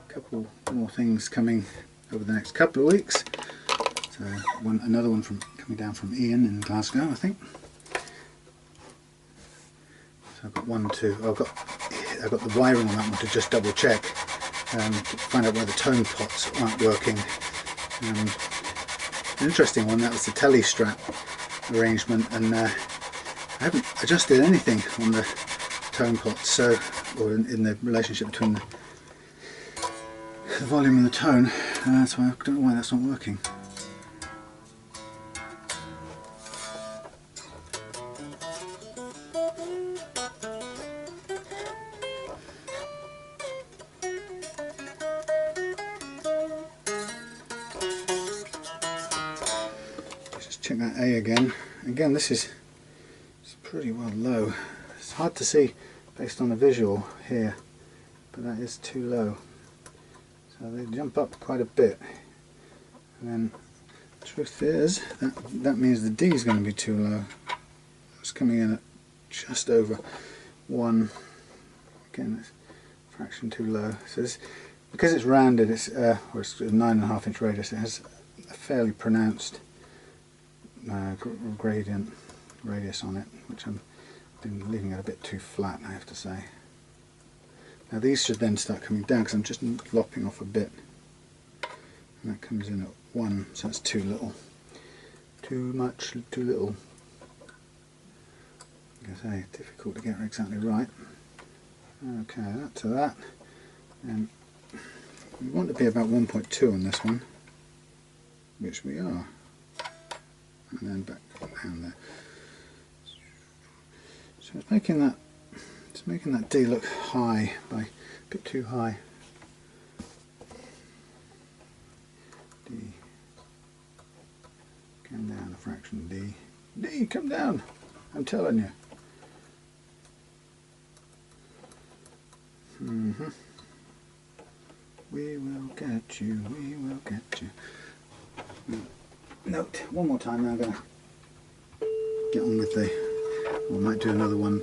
couple more things coming over the next couple of weeks. So another one coming down from Ian in Glasgow, I think. So I've got I've got the wiring on that one to just double check. To find out why the tone pots aren't working. An interesting one, that was the telly strat arrangement, and I haven't adjusted anything on the tone pots, so, or in the relationship between the volume and the tone, so I don't know why that's not working. Check that A again. Again, this is pretty well low. It's hard to see based on the visual here, but that is too low. So they jump up quite a bit. And then the truth is that means the D is going to be too low. It's coming in at just over 1. Again, it's a fraction too low. So because it's rounded, it's or it's a 9.5 inch radius, it has a fairly pronounced gradient radius on it, which I'm leaving it a bit too flat, I have to say. Now these should then start coming down because I'm just lopping off a bit, and that comes in at 1, so that's too little. Too much, too little. Like I say, difficult to get exactly right. Okay, that to that. And we want to be about 1.2 on this one, which we are. And then back down there. So it's making that D look high, by a bit too high. D, come down a fraction. D, D, come down. I'm telling you. We will get you. We will get you. Note one more time. Now I'm gonna get on with the. I might do another one.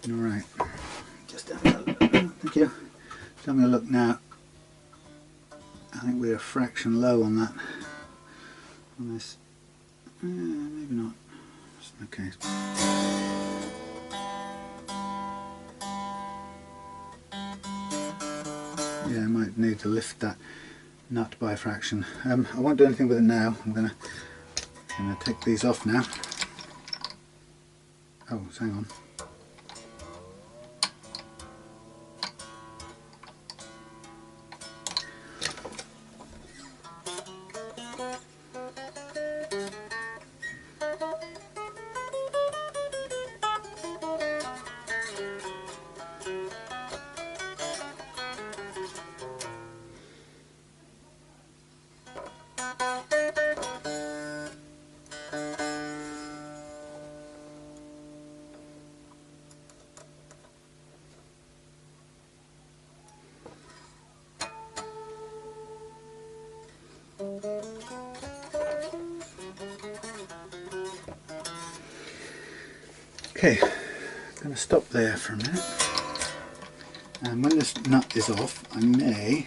Alright, just having a look. Thank you. Just having a look now. I think we're a fraction low on that. On this. Maybe not. Okay. Yeah, I might need to lift that nut by a fraction. I won't do anything with it now. I'm gonna take these off now. Oh, hang on. Okay, I'm going to stop there for a minute, and when this nut is off I may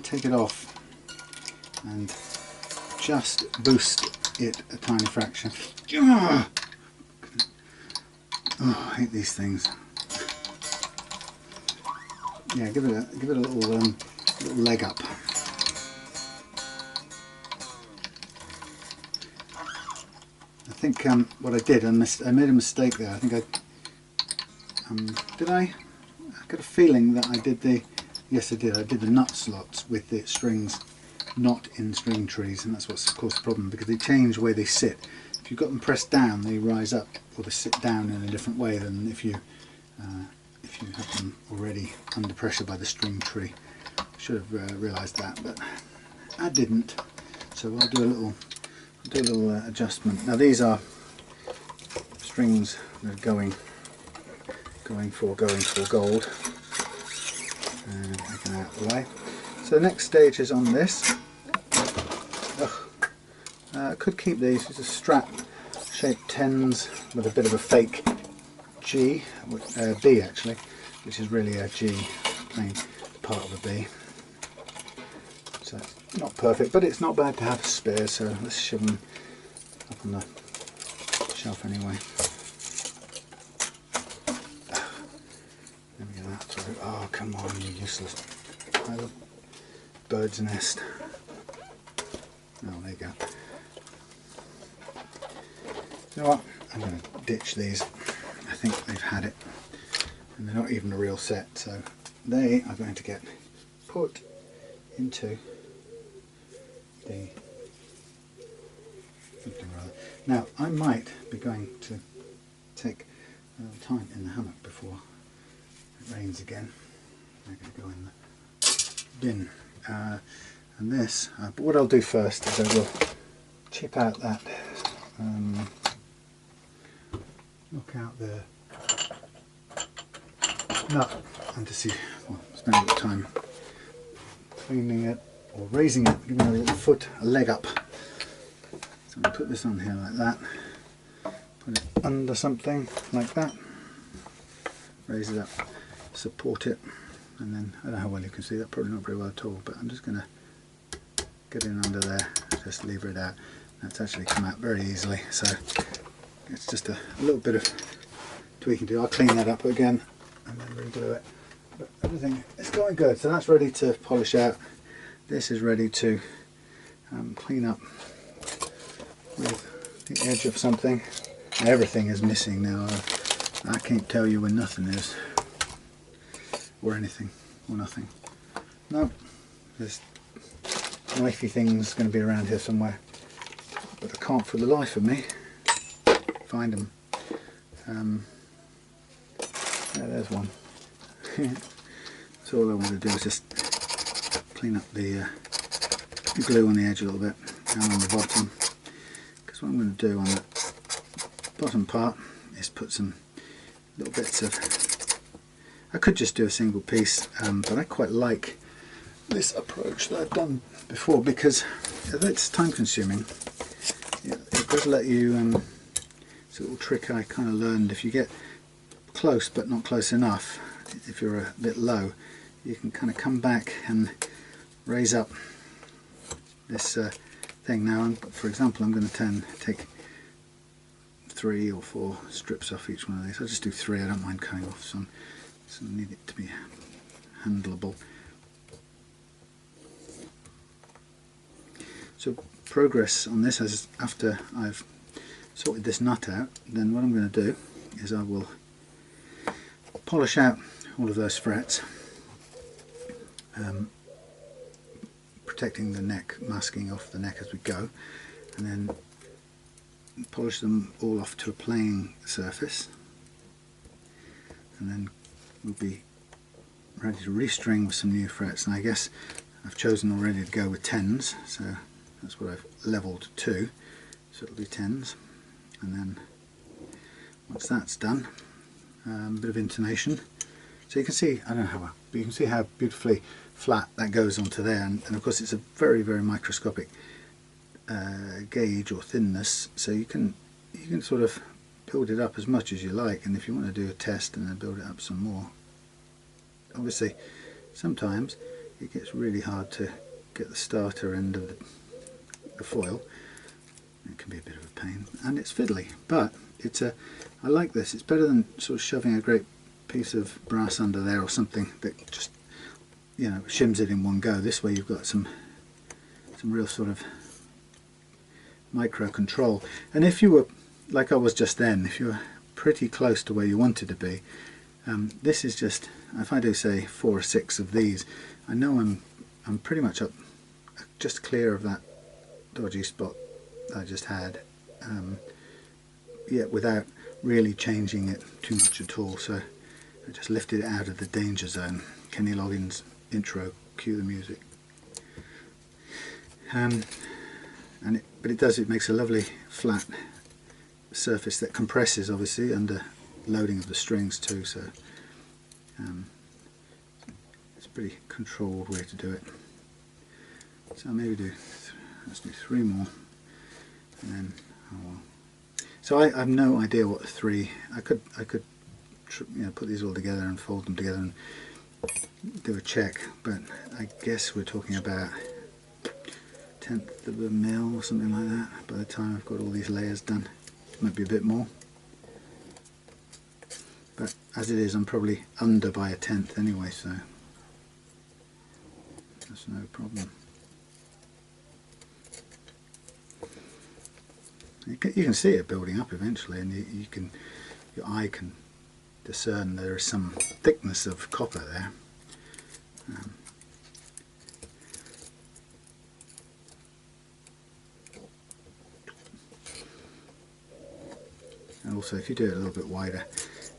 take it off and just boost it a tiny fraction. Oh, I hate these things. Yeah, give it a little leg up. I think what I did, I made a mistake there. I think I got a feeling that I did the, yes I did, I did the nut slots with the strings not in string trees, and that's what's caused the problem, because they change where they sit. If you've got them pressed down, they rise up, or they sit down in a different way than if you have them already under pressure by the string tree. I should have realised that, but I didn't. So I'll do a little adjustment. Now these are strings that are going for gold. And taken out of the way. So the next stage is on this. I could keep these. It's a strat shaped 10s with a bit of a fake G, B actually, which is really a G playing part of a B. So it's not perfect, but it's not bad to have a spare, so let's shove them up on the shelf anyway. Let me get that through. Oh, come on, you useless little bird's nest. Oh, there you go. You know what? I'm going to ditch these. I think they've had it, and they're not even a real set, so they are going to get put into the now. I might be going to take a little time in the hammock before it rains again. I'm going to go in the bin, and this. But what I'll do first is I will chip out that, knock out the nut and to see, well, spend a bit of time cleaning it or raising it, giving it a little foot, a leg up. So I'll put this on here like that, put it under something like that, raise it up, support it, and then, I don't know how well you can see that, probably not very well at all, but I'm just going to get in under there, just lever it out. That's actually come out very easily, so it's just a little bit of tweaking to do. I'll clean that up again and then reglue it. But everything is going good, so that's ready to polish out. This is ready to clean up with the edge of something. Everything is missing now. I can't tell you when nothing is, or anything, or nothing. No, there's knifey things going to be around here somewhere, but I can't for the life of me find them. Yeah, there's one. So all I want to do is just clean up the glue on the edge a little bit, down on the bottom, because what I'm going to do on the bottom part is put some little bits of, I could just do a single piece, but I quite like this approach that I've done before, because it's time consuming. It does let you, it's a little trick I kind of learned, if you get close but not close enough, if you're a bit low, you can kind of come back and raise up this thing. Now, for example, I'm going to take 3 or 4 strips off each one of these. I'll just do 3, I don't mind cutting off some, so I need it to be handleable. So progress on this is, after I've sorted this nut out, then what I'm going to do is I will polish out all of those frets, protecting the neck, masking off the neck as we go, and then polish them all off to a plain surface, and then we'll be ready to restring with some new frets. And I guess I've chosen already to go with 10s, so that's what I've levelled to, so it'll be 10s. And then once that's done, a bit of intonation, so you can see, I don't know how well, but you can see how beautifully flat that goes onto there, and of course it's a very, very microscopic gauge or thinness, so you can sort of build it up as much as you like, and if you want to do a test and then build it up some more. Obviously sometimes it gets really hard to get the starter end of the foil. It can be a bit of a pain and it's fiddly, but I like this. It's better than sort of shoving a great piece of brass under there or something that just, you know, shims it in one go. This way you've got some real sort of micro control, and if you were like I was just then, if you were pretty close to where you wanted to be, this is just, if I do say 4 or 6 of these, I know I'm pretty much up, just clear of that dodgy spot I just had, yet without really changing it too much at all. So I just lifted it out of the danger zone. Kenny Loggins intro, cue the music. But it makes a lovely flat surface that compresses, obviously under loading of the strings too, so it's a pretty controlled way to do it. So maybe let's do 3 more, and then so I have no idea what 3. I could you know, put these all together and fold them together and do a check, but I guess we're talking about 1/10 of a mil or something like that by the time I've got all these layers done. Might be a bit more, but as it is I'm probably under by 1/10 anyway, so that's no problem. You can see it building up eventually, and your eye can discern there is some thickness of copper there. And also, if you do it a little bit wider,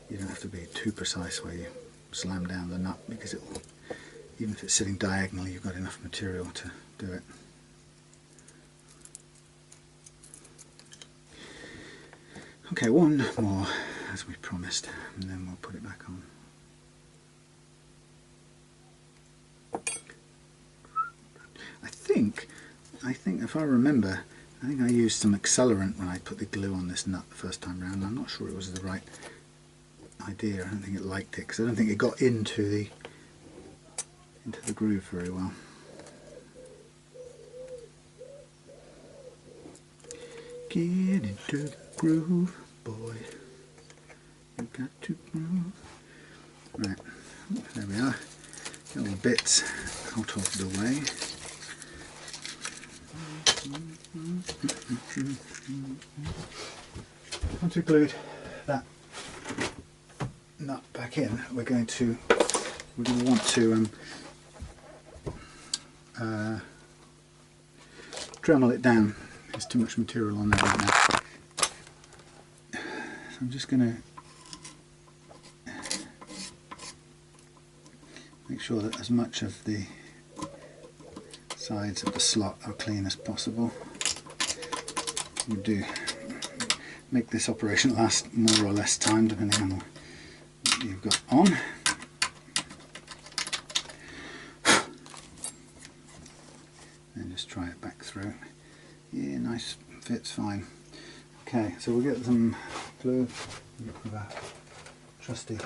you don't have to be too precise where you slam down the nut, because it will, even if it's sitting diagonally, you've got enough material to do it. Okay, one more as we promised, and then we'll put it back on. think if I remember, I think I used some accelerant when I put the glue on this nut the first time round. I'm not sure it was the right idea. I don't think it liked it because I don't think it got into the groove very well. Get into the groove, boy. You got to groove. Right, there we are. Get all the bits out of the way. Once we've glued that nut back in, we're going to want to Dremel it down. There's too much material on there right now. So I'm just going to make sure that as much of the sides of the slot are clean as possible. We do make this operation last more or less time depending on what you've got on. And just try it back through. Yeah, nice, fits fine. Okay, so we'll get some glue with our trusty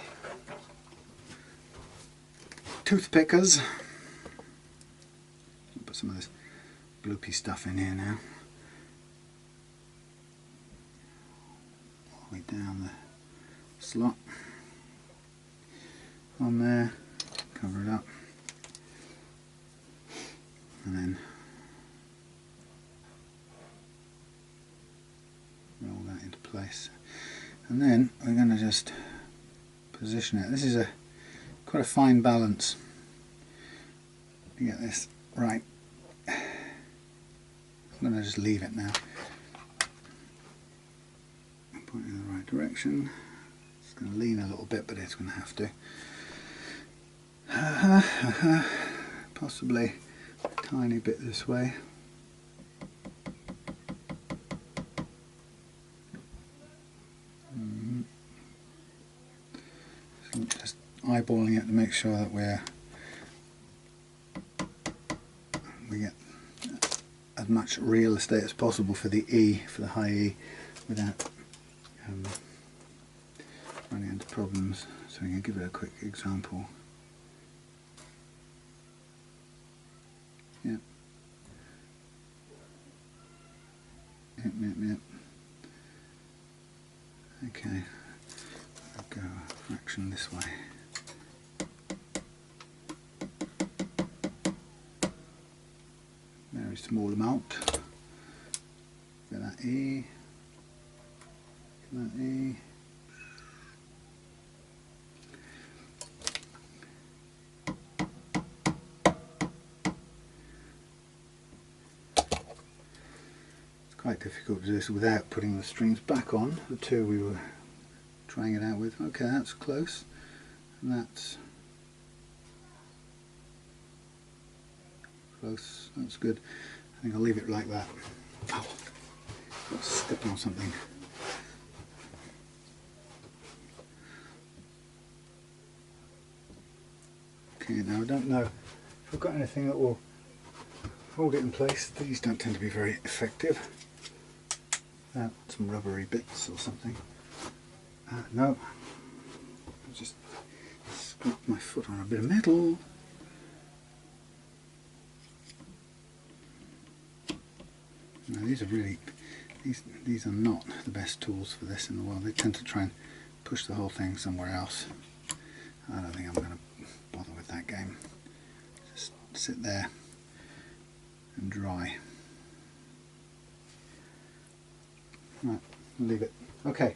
toothpickers. Put some of this gloopy stuff in here now. All the way down the slot. On there, cover it up. And then roll that into place, and then we're going to just position it. This is quite a fine balance to get this right. I'm going to just leave it now. Point in the right direction. It's going to lean a little bit, but it's going to have to. Possibly a tiny bit this way. Just eyeballing it to make sure that we get as much real estate as possible for the E, for the high E, without running into problems. So we can give it a quick example. Yep. Yep. Okay. I'll go a fraction this way. Very small amount. Get that E. Get that E. It's quite difficult to do this without putting the strings back on. The two we were trying it out with. Okay, that's close. And that's close. That's good. I think I'll leave it like that. Oh, got to step on something. Okay, now I don't know if I've got anything that will hold it in place. These don't tend to be very effective. Some rubbery bits or something. No, I'll just scoop my foot on a bit of metal. Now these are really, these are not the best tools for this in the world. They tend to try and push the whole thing somewhere else. I don't think I'm going to bother with that game. Just sit there and dry. Right, I'll leave it. Okay.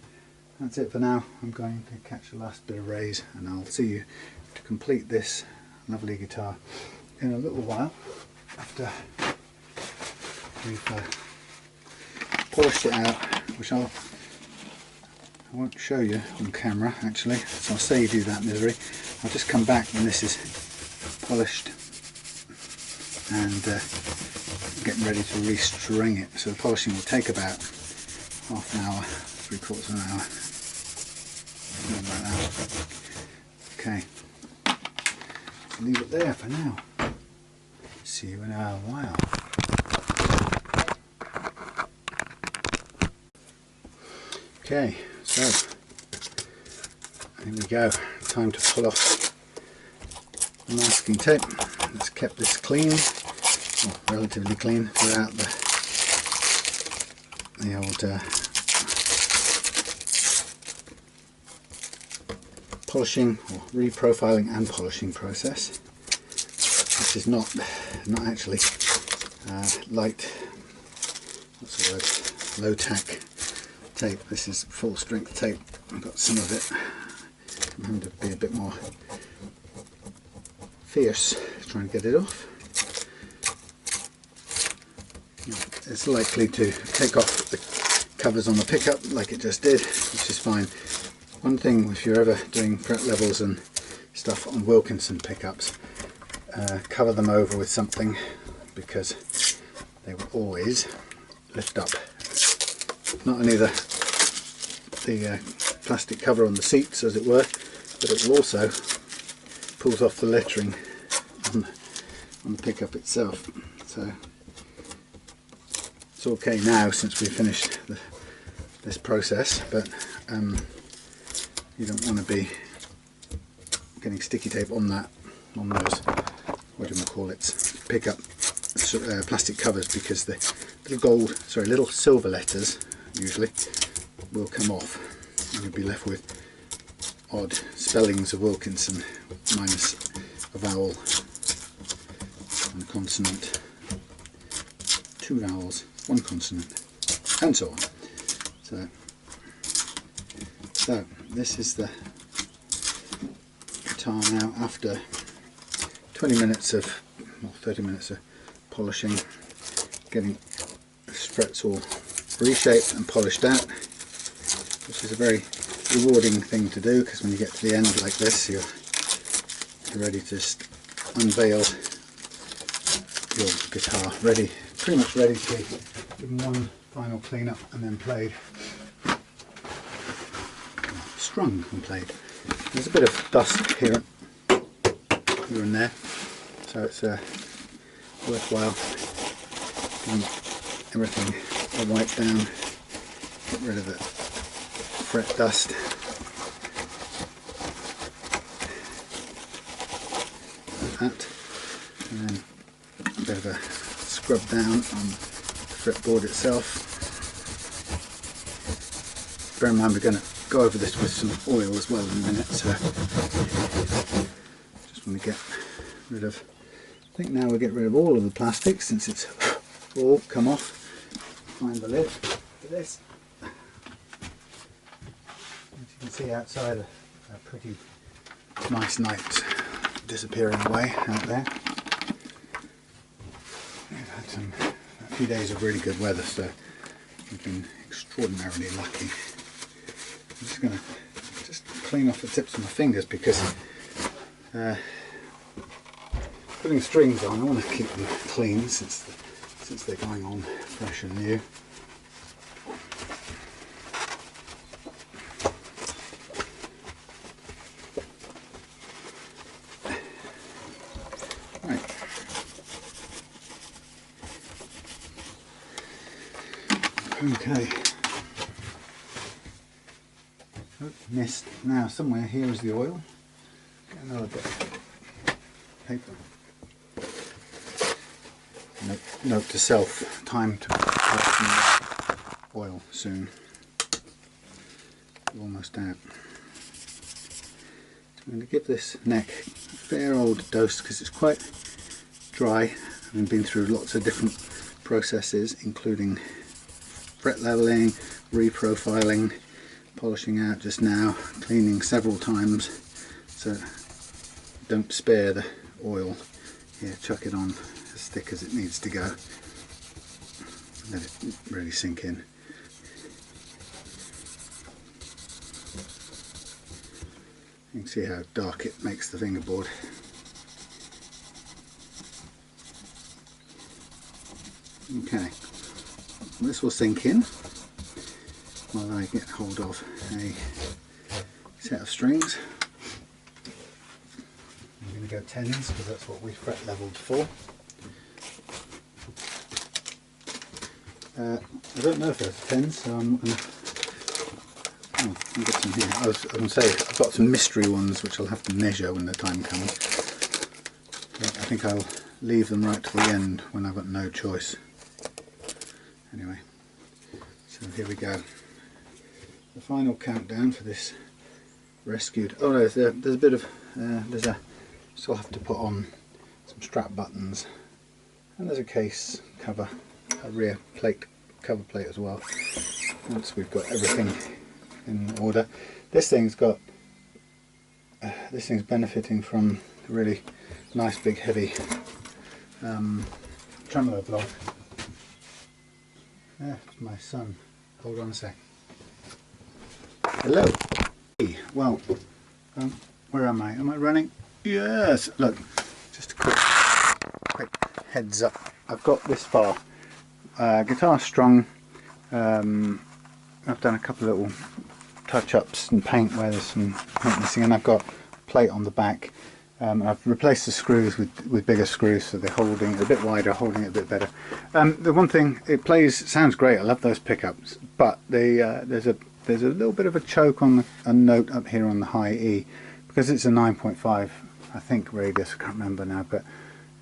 That's it for now. I'm going to catch the last bit of rays and I'll see you to complete this lovely guitar in a little while after we've polished it out, which I won't show you on camera actually, so I'll save you that misery. I'll just come back when this is polished and getting ready to restring it. So the polishing will take about half an hour, 3/4 of an hour. Like that. Okay, leave it there for now. See you in a while. Okay, so here we go. Time to pull off the masking tape. Let's keep this clean, or relatively clean, throughout the old polishing or reprofiling and polishing process. This is not actually light, what's the word, low tack tape. This is full strength tape. I've got some of it. I'm having to be a bit more fierce trying to get it off. It's likely to take off the covers on the pickup like it just did, which is fine. One thing, if you're ever doing fret levels and stuff on Wilkinson pickups, cover them over with something, because they will always lift up. Not only the plastic cover on the seats, as it were, but it will also pull off the lettering on the pickup itself. So it's okay now since we've finished this process, but you don't want to be getting sticky tape on those, what do you call it, pickup plastic covers, because the little silver letters usually will come off and you'll be left with odd spellings of Wilkinson minus a vowel and a consonant, 2 vowels, 1 consonant, and so on. So this is the guitar now after 20 minutes of, or 30 minutes of polishing, getting the struts all reshaped and polished out, which is a very rewarding thing to do, because when you get to the end like this, you're ready to just unveil your guitar, pretty much ready to be given one final clean up and then played. Strung and played. There's a bit of dust here and there, so it's worthwhile getting everything wiped down, get rid of the fret dust. Like that, and then a bit of a scrub down on the fretboard itself. Bear in mind we're going to go over this with some oil as well in a minute, so just want to get rid of, I think now we'll get rid of all of the plastic since it's all come off. Find the lid for this. As you can see outside, a pretty nice night disappearing away out there. We've had a few days of really good weather, so we've been extraordinarily lucky. I'm just going to clean off the tips of my fingers, because putting strings on, I want to keep them clean since they're going on fresh and new. Right. Okay. Oh, missed. Now somewhere here is the oil. Get another bit of paper. Note to self, time to put some oil soon. Almost out. So I'm going to give this neck a fair old dose, because it's quite dry, having been through lots of different processes, including fret leveling, reprofiling, polishing out just now, cleaning several times. So don't spare the oil. Here, chuck it on as thick as it needs to go. Let it really sink in. You can see how dark it makes the fingerboard. Okay, this will sink in while I get hold of a set of strings. I'm going to go 10s because that's what we fret leveled for. I don't know if there's 10s, so I'm going to Oh, I've got some here. I was going to say, I've got some mystery ones which I'll have to measure when the time comes. But I think I'll leave them right to the end when I've got no choice. Anyway, so here we go. The final countdown for this rescued. Oh, there's a bit of, still have to put on some strap buttons. And there's a case cover, a rear plate, cover plate as well. Once we've got everything in order, this thing's benefiting from a really nice big heavy tremolo block. Yeah, it's my son. Hold on a sec. Hello. Hey, well, where am I? Am I running? Yes. Look, just a quick heads up. I've got this far. Guitar strung. I've done a couple of little touch-ups and paint where there's some paint missing, and I've got a plate on the back. I've replaced the screws with bigger screws, so they're holding a bit wider, holding it a bit better. The one thing, it sounds great. I love those pickups, but there's a little bit of a choke on a note up here on the high E, because it's a 9.5, I think, radius. I can't remember now, but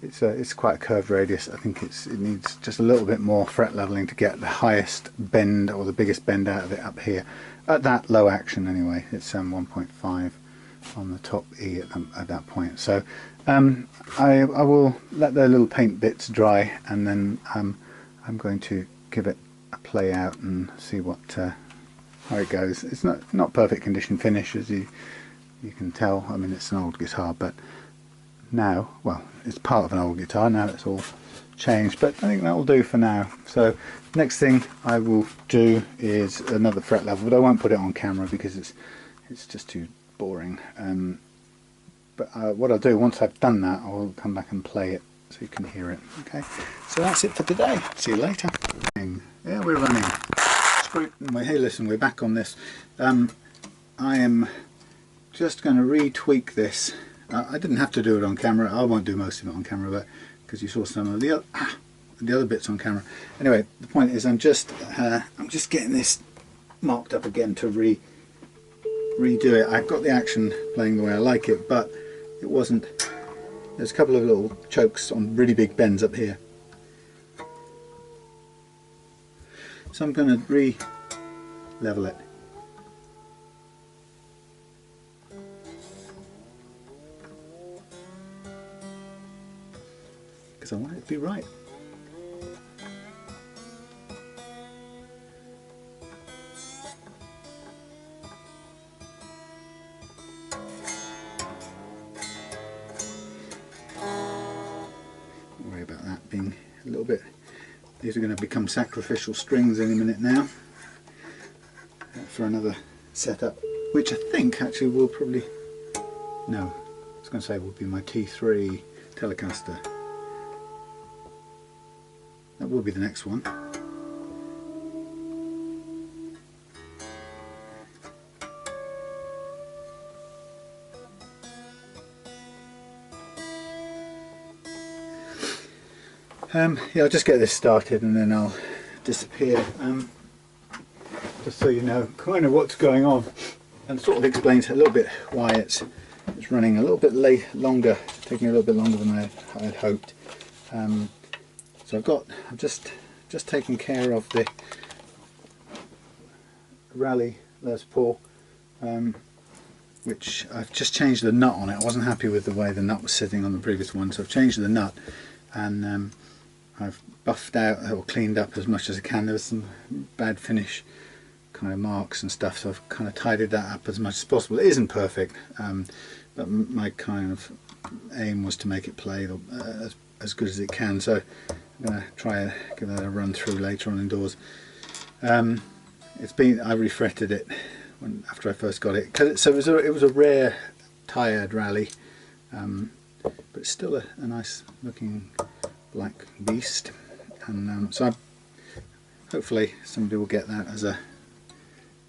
it's quite a curved radius. I think it needs just a little bit more fret leveling to get the highest bend or the biggest bend out of it up here at that low action. Anyway, it's 1.5 on the top E at that point. So I will let the little paint bits dry, and then I'm going to give it a play out and see what how it goes. It's not perfect condition finish, as you can tell. I mean, it's an old guitar, but now, well, it's part of an old guitar now, it's all changed, but I think that will do for now. So next thing I will do is another fret level, but I won't put it on camera because it's just too boring. But what I'll do, once I've done that, I'll come back and play it so you can hear it. Okay, so that's it for today. See you later. Yeah, we're running. Hey, listen, we're back on this. I am just going to retweak this. I didn't have to do it on camera. I won't do most of it on camera, but because you saw some of the other bits on camera. Anyway, the point is, I'm just getting this marked up again to redo it. I've got the action playing the way I like it, but it wasn't. There's a couple of little chokes on really big bends up here, so I'm going to re-level it. I want it to be right. Don't worry about that being a little bit. These are going to become sacrificial strings any minute now for another setup, which I think actually will probably, no, I was going to say will be my T3 Telecaster. That will be the next one. Yeah, I'll just get this started and then I'll disappear. Just so you know kind of what's going on, and sort of explains a little bit why it's running a little bit longer, taking a little bit longer than I had hoped. So I've just taken care of the Raleigh Les Paul, which I've just changed the nut on it. I wasn't happy with the way the nut was sitting on the previous one, so I've changed the nut, and I've buffed out or cleaned up as much as I can. There was some bad finish kind of marks and stuff, so I've kind of tidied that up as much as possible. It isn't perfect, but my kind of aim was to make it play as good as it can, so I'm going to try and give that a run through later on indoors. I refretted it after I first got it, so it was a rare tired Raleigh, but it's still a nice looking black beast, and so hopefully somebody will get that as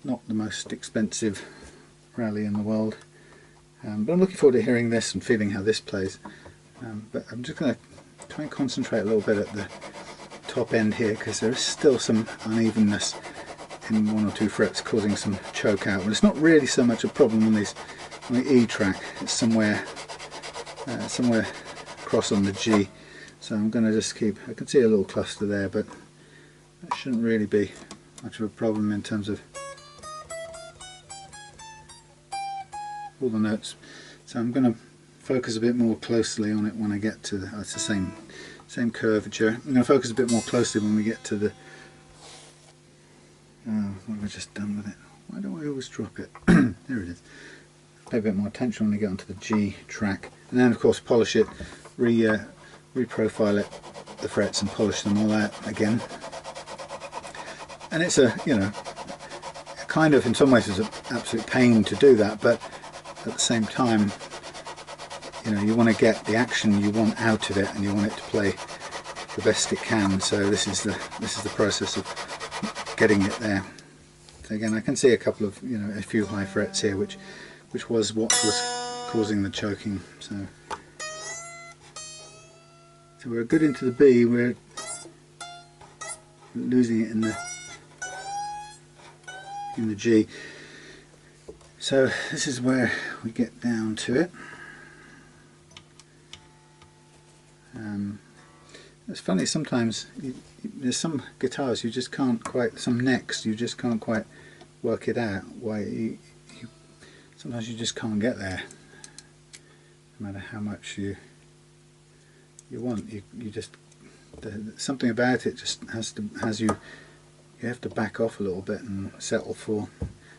not the most expensive Raleigh in the world, but I'm looking forward to hearing this and feeling how this plays. But I'm just going to try and concentrate a little bit at the top end here, because there is still some unevenness in one or two frets, causing some choke out. But it's not really so much a problem on these, on the E track. It's somewhere across on the G. So I'm going to just keep, I can see a little cluster there, but that shouldn't really be much of a problem in terms of all the notes. So I'm going to focus a bit more closely on it when I get to the, it's the same curvature. I'm going to focus a bit more closely when we get to the, what have I just done with it? Why do I always drop it? There it is. Pay a bit more attention when we get onto the G track, and then of course polish it, reprofile it, the frets, and polish them all out again. And it's a, you know, kind of in some ways it's an absolute pain to do that, but at the same time, you know, you want to get the action you want out of it, and you want it to play the best it can. So this is the process of getting it there. So again, I can see a couple of, you know, a few high frets here, which was what was causing the choking. So we're good into the B. We're losing it in the G. So this is where we get down to it. It's funny, sometimes there's some guitars you just can't quite, some necks you just can't quite work it out. Why sometimes you just can't get there, no matter how much you want. You just, something about it just you have to back off a little bit and settle for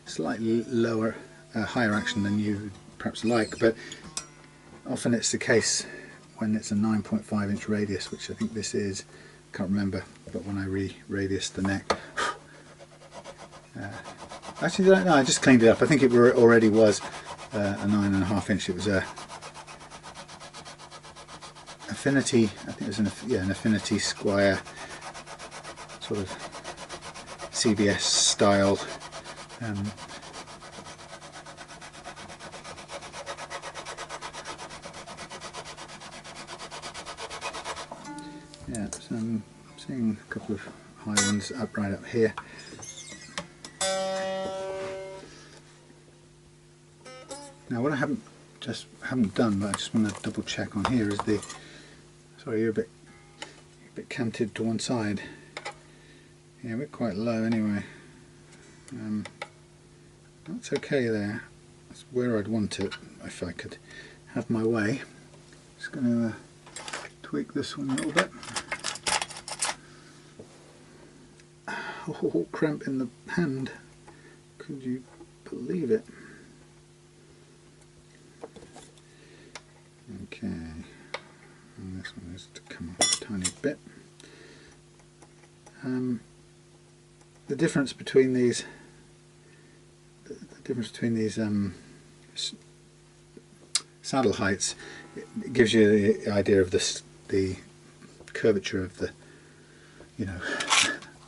slightly lower, higher action than you perhaps like. But often it's the case when it's a 9.5 inch radius, which I think this is, can't remember, but when I re-radiused the neck, actually no, I just cleaned it up. I think it already was a 9.5 inch. It was a Affinity, I think it was an Affinity Squire sort of CBS style. Yeah, so I'm seeing a couple of high ones right up here. Now what I haven't done, but I just want to double check on here, is the, sorry, you're a bit canted to one side. Yeah, we're quite low anyway. That's okay there. That's where I'd want it if I could have my way. Just going to tweak this one a little bit. Oh, cramp in the hand. Could you believe it? Okay, and this one is to come off a tiny bit. The difference between these, saddle heights, it gives you the idea of the curvature of the, you know,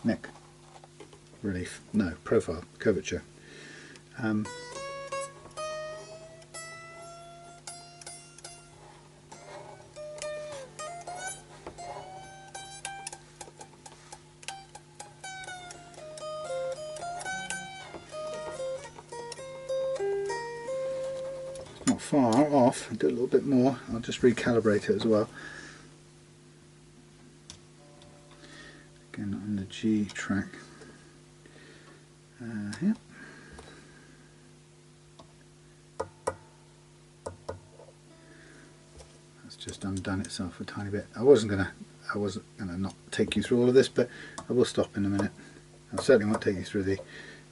neck relief, no, profile, curvature. Not far off. I'll do a little bit more. I'll just recalibrate it as well. Again on the G track. Here. That's just undone itself a tiny bit. I wasn't gonna not take you through all of this, but I will stop in a minute. I certainly won't take you through the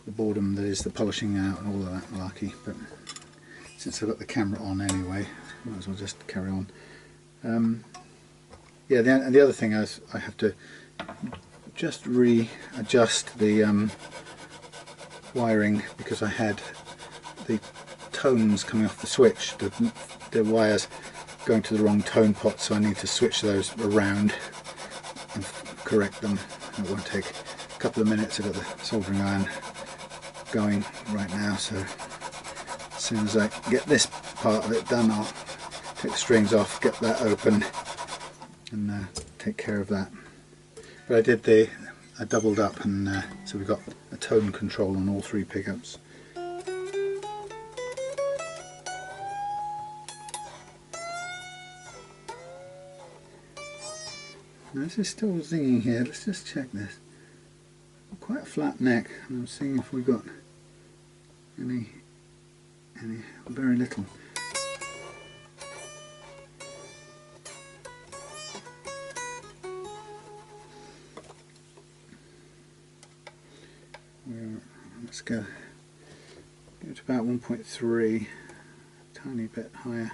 boredom that is the polishing out and all of that malarkey, but since I've got the camera on anyway, might as well just carry on. Yeah, and the other thing is I have to just readjust the wiring, because I had the tones coming off the switch, the wires going to the wrong tone pot, so I need to switch those around and correct them. It won't take a couple of minutes. I've got the soldering iron going right now, so as soon as I get this part of it done, I'll take the strings off, get that open, and take care of that. But I did are doubled up, and so we've got a tone control on all 3 pickups. Now this is still zinging here. Let's just check this. Quite a flat neck, and I'm seeing if we've got any very little. Let's go to about 1.3, tiny bit higher.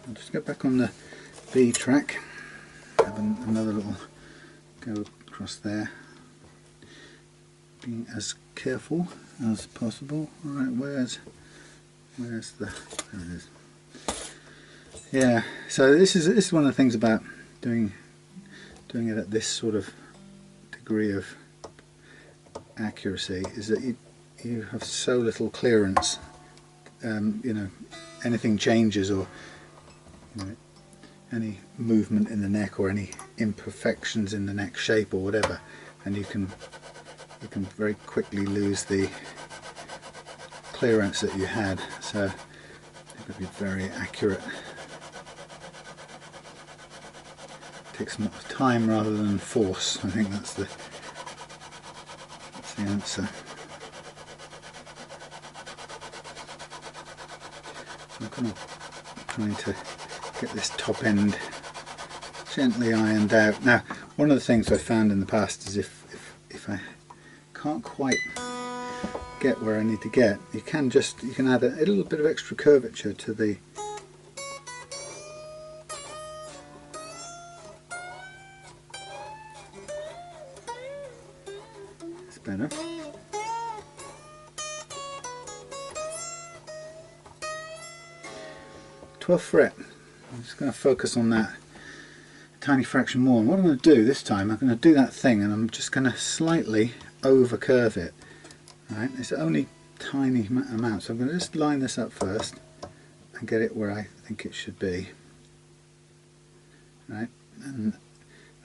I'll just go back on the B track, have another little go across there, being as careful as possible. Alright, where's the, there it is. Yeah, so this is one of the things about doing it at this sort of degree of accuracy, is that you have so little clearance. You know, anything changes, or you know, any movement in the neck or any imperfections in the neck shape or whatever, and you can very quickly lose the clearance that you had. So you've got to be very accurate. It takes more time rather than force. I think that's the answer. So I'm kind of trying to get this top end gently ironed out. Now, one of the things I've found in the past is if I can't quite get where I need to get, you can add a little bit of extra curvature to the it's better. .12th fret. I'm just going to focus on that a tiny fraction more, and what I'm going to do this time, I'm going to do that thing and I'm just going to slightly over curve it. Right, it's only tiny amount, so I'm going to just line this up first and get it where I think it should be. Right, and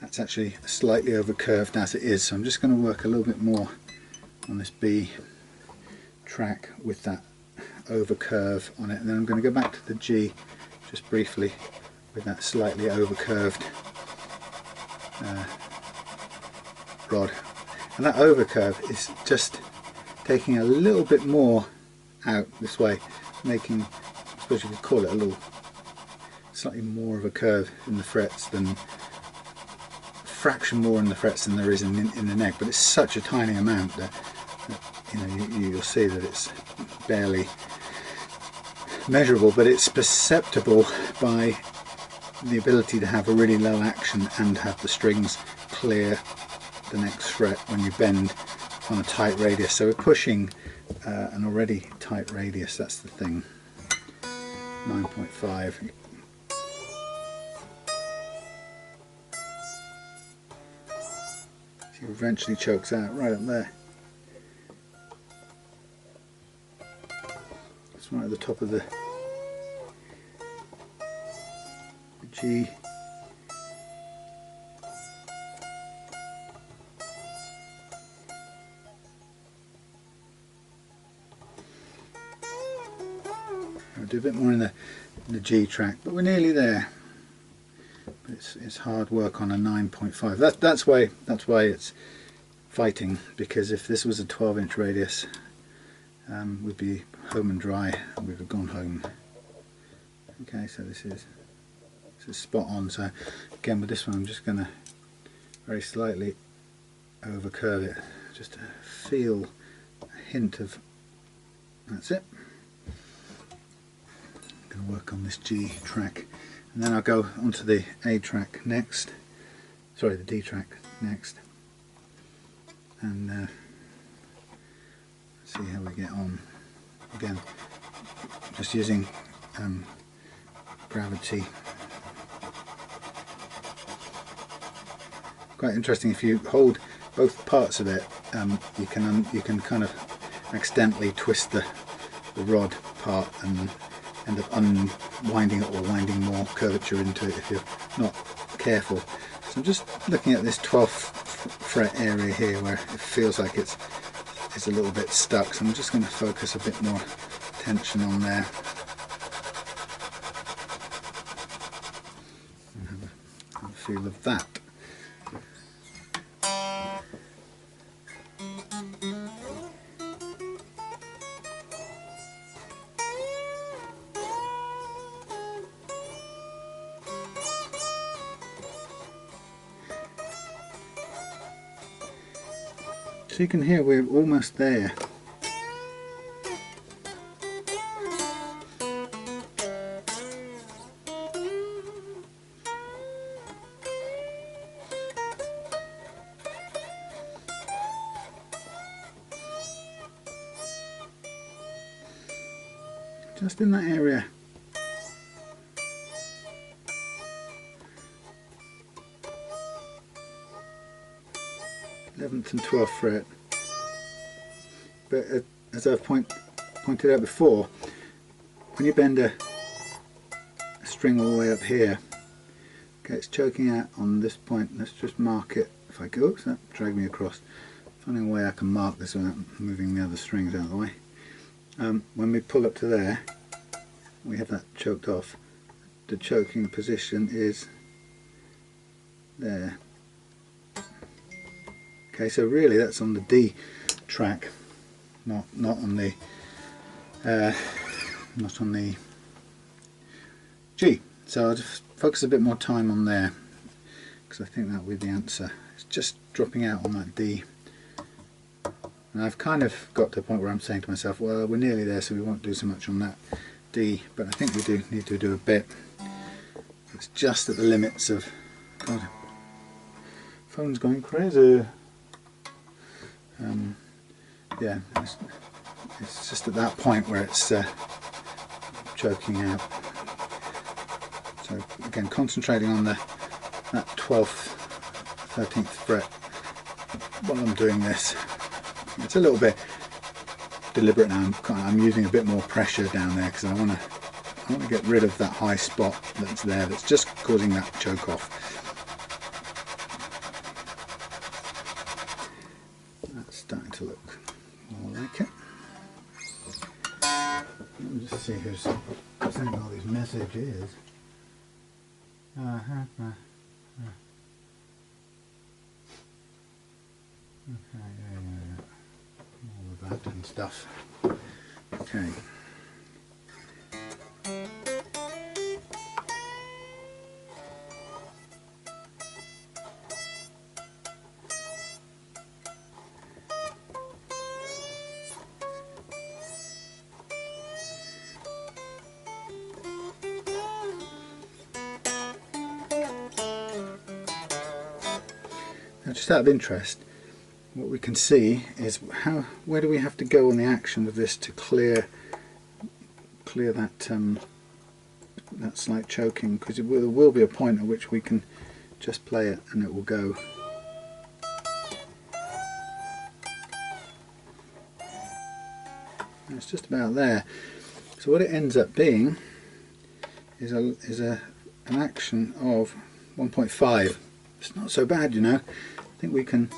that's actually slightly over curved as it is, so I'm just going to work a little bit more on this B track with that over curve on it, and then I'm going to go back to the G just briefly with that slightly over curved rod, and that over curve is just taking a little bit more out this way, making, I suppose you could call it a little slightly more of a curve in the frets, than a fraction more in the frets than there is in the neck, but it's such a tiny amount that you know, you'll see that it's barely measurable, but it's perceptible by the ability to have a really low action and have the strings clear the next fret when you bend on a tight radius. So we're pushing an already tight radius, that's the thing. 9.5. She eventually chokes out right up there. It's right at the top of the G. I'll do a bit more in the G track, but we're nearly there. But it's hard work on a 9.5. That's why it's fighting, because if this was a 12-inch radius, we'd be home and dry, and we'd have gone home. Okay, so this is spot on. So again, with this one, I'm just going to very slightly over curve it, just to feel a hint of. That's it. I'm going to work on this G track, and then I'll go onto the A track next. Sorry, the D track next, and see how we get on. Again, just using gravity. Quite interesting, if you hold both parts of it you can kind of accidentally twist the rod part and end up unwinding it or winding more curvature into it if you're not careful. So I'm just looking at this 12th fret area here where it feels like it's a little bit stuck, so I'm just going to focus a bit more tension on there and have a feel of that. So you can hear we're almost there. Just in that area. th and 12th fret. But as I've pointed out before, when you bend a string all the way up here, okay, it's choking out on this point. Let's just mark it. If I go, oops, that dragged me across. Finding a way I can mark this without moving the other strings out of the way. When we pull up to there, we have that choked off. The choking position is there. Okay, so really that's on the D track, not on the G. So I'll just focus a bit more time on there because I think that will be the answer. It's just dropping out on that D. And I've kind of got to the point where I'm saying to myself, well, we're nearly there, so we won't do so much on that D, but I think we do need to do a bit. It's just at the limits of, God, phone's going crazy. Yeah, it's just at that point where it's choking out. So again, concentrating on that 12th, 13th fret while I'm doing this. It's a little bit deliberate now. I'm using a bit more pressure down there because I want to get rid of that high spot that's there, that's just causing that choke off. That's starting to look more like it. Let me just see who's sending all these messages. Okay, yeah. All of that and stuff. Okay. Now, just out of interest, what we can see is where do we have to go on the action of this to clear that that slight choking, because there will be a point at which we can just play it and it will go. And it's just about there. So what it ends up being is an action of 1.5. It's not so bad, you know. I think we can.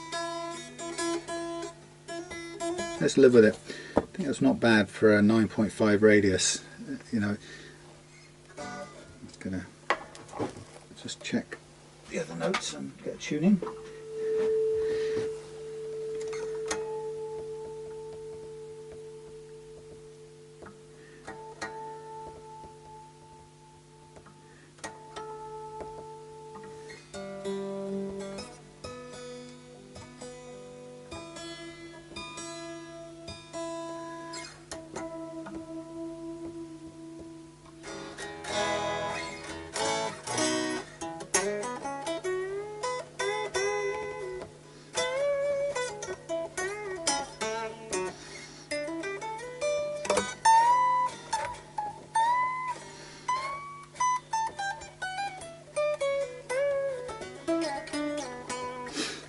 Let's live with it. I think that's not bad for a 9.5 radius. You know, let's just check the other notes and get a tuning.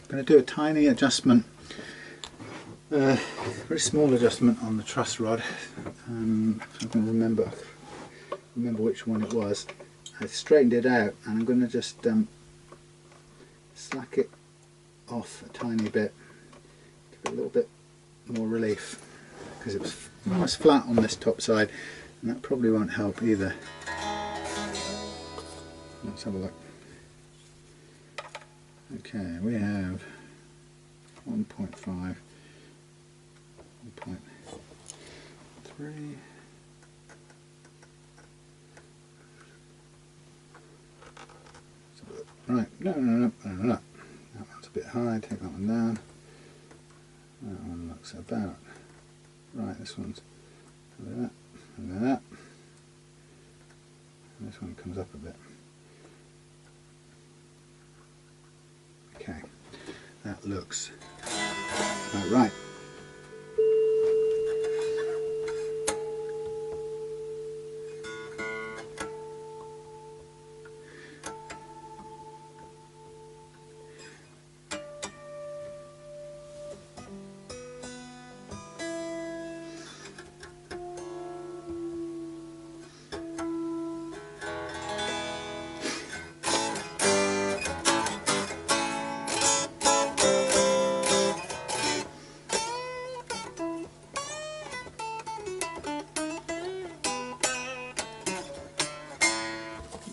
I'm going to do a tiny adjustment Very small adjustment on the truss rod. If I can remember which one it was. I straightened it out, and I'm going to just slack it off a tiny bit, give it a little bit more relief, because it was almost flat on this top side, and that probably won't help either. Let's have a look. Okay, we have 1.5, 1.3. Right, no. That one's a bit high, take that one down. That one looks about right. This one's over that, and that. And this one comes up a bit. Okay, that looks about right.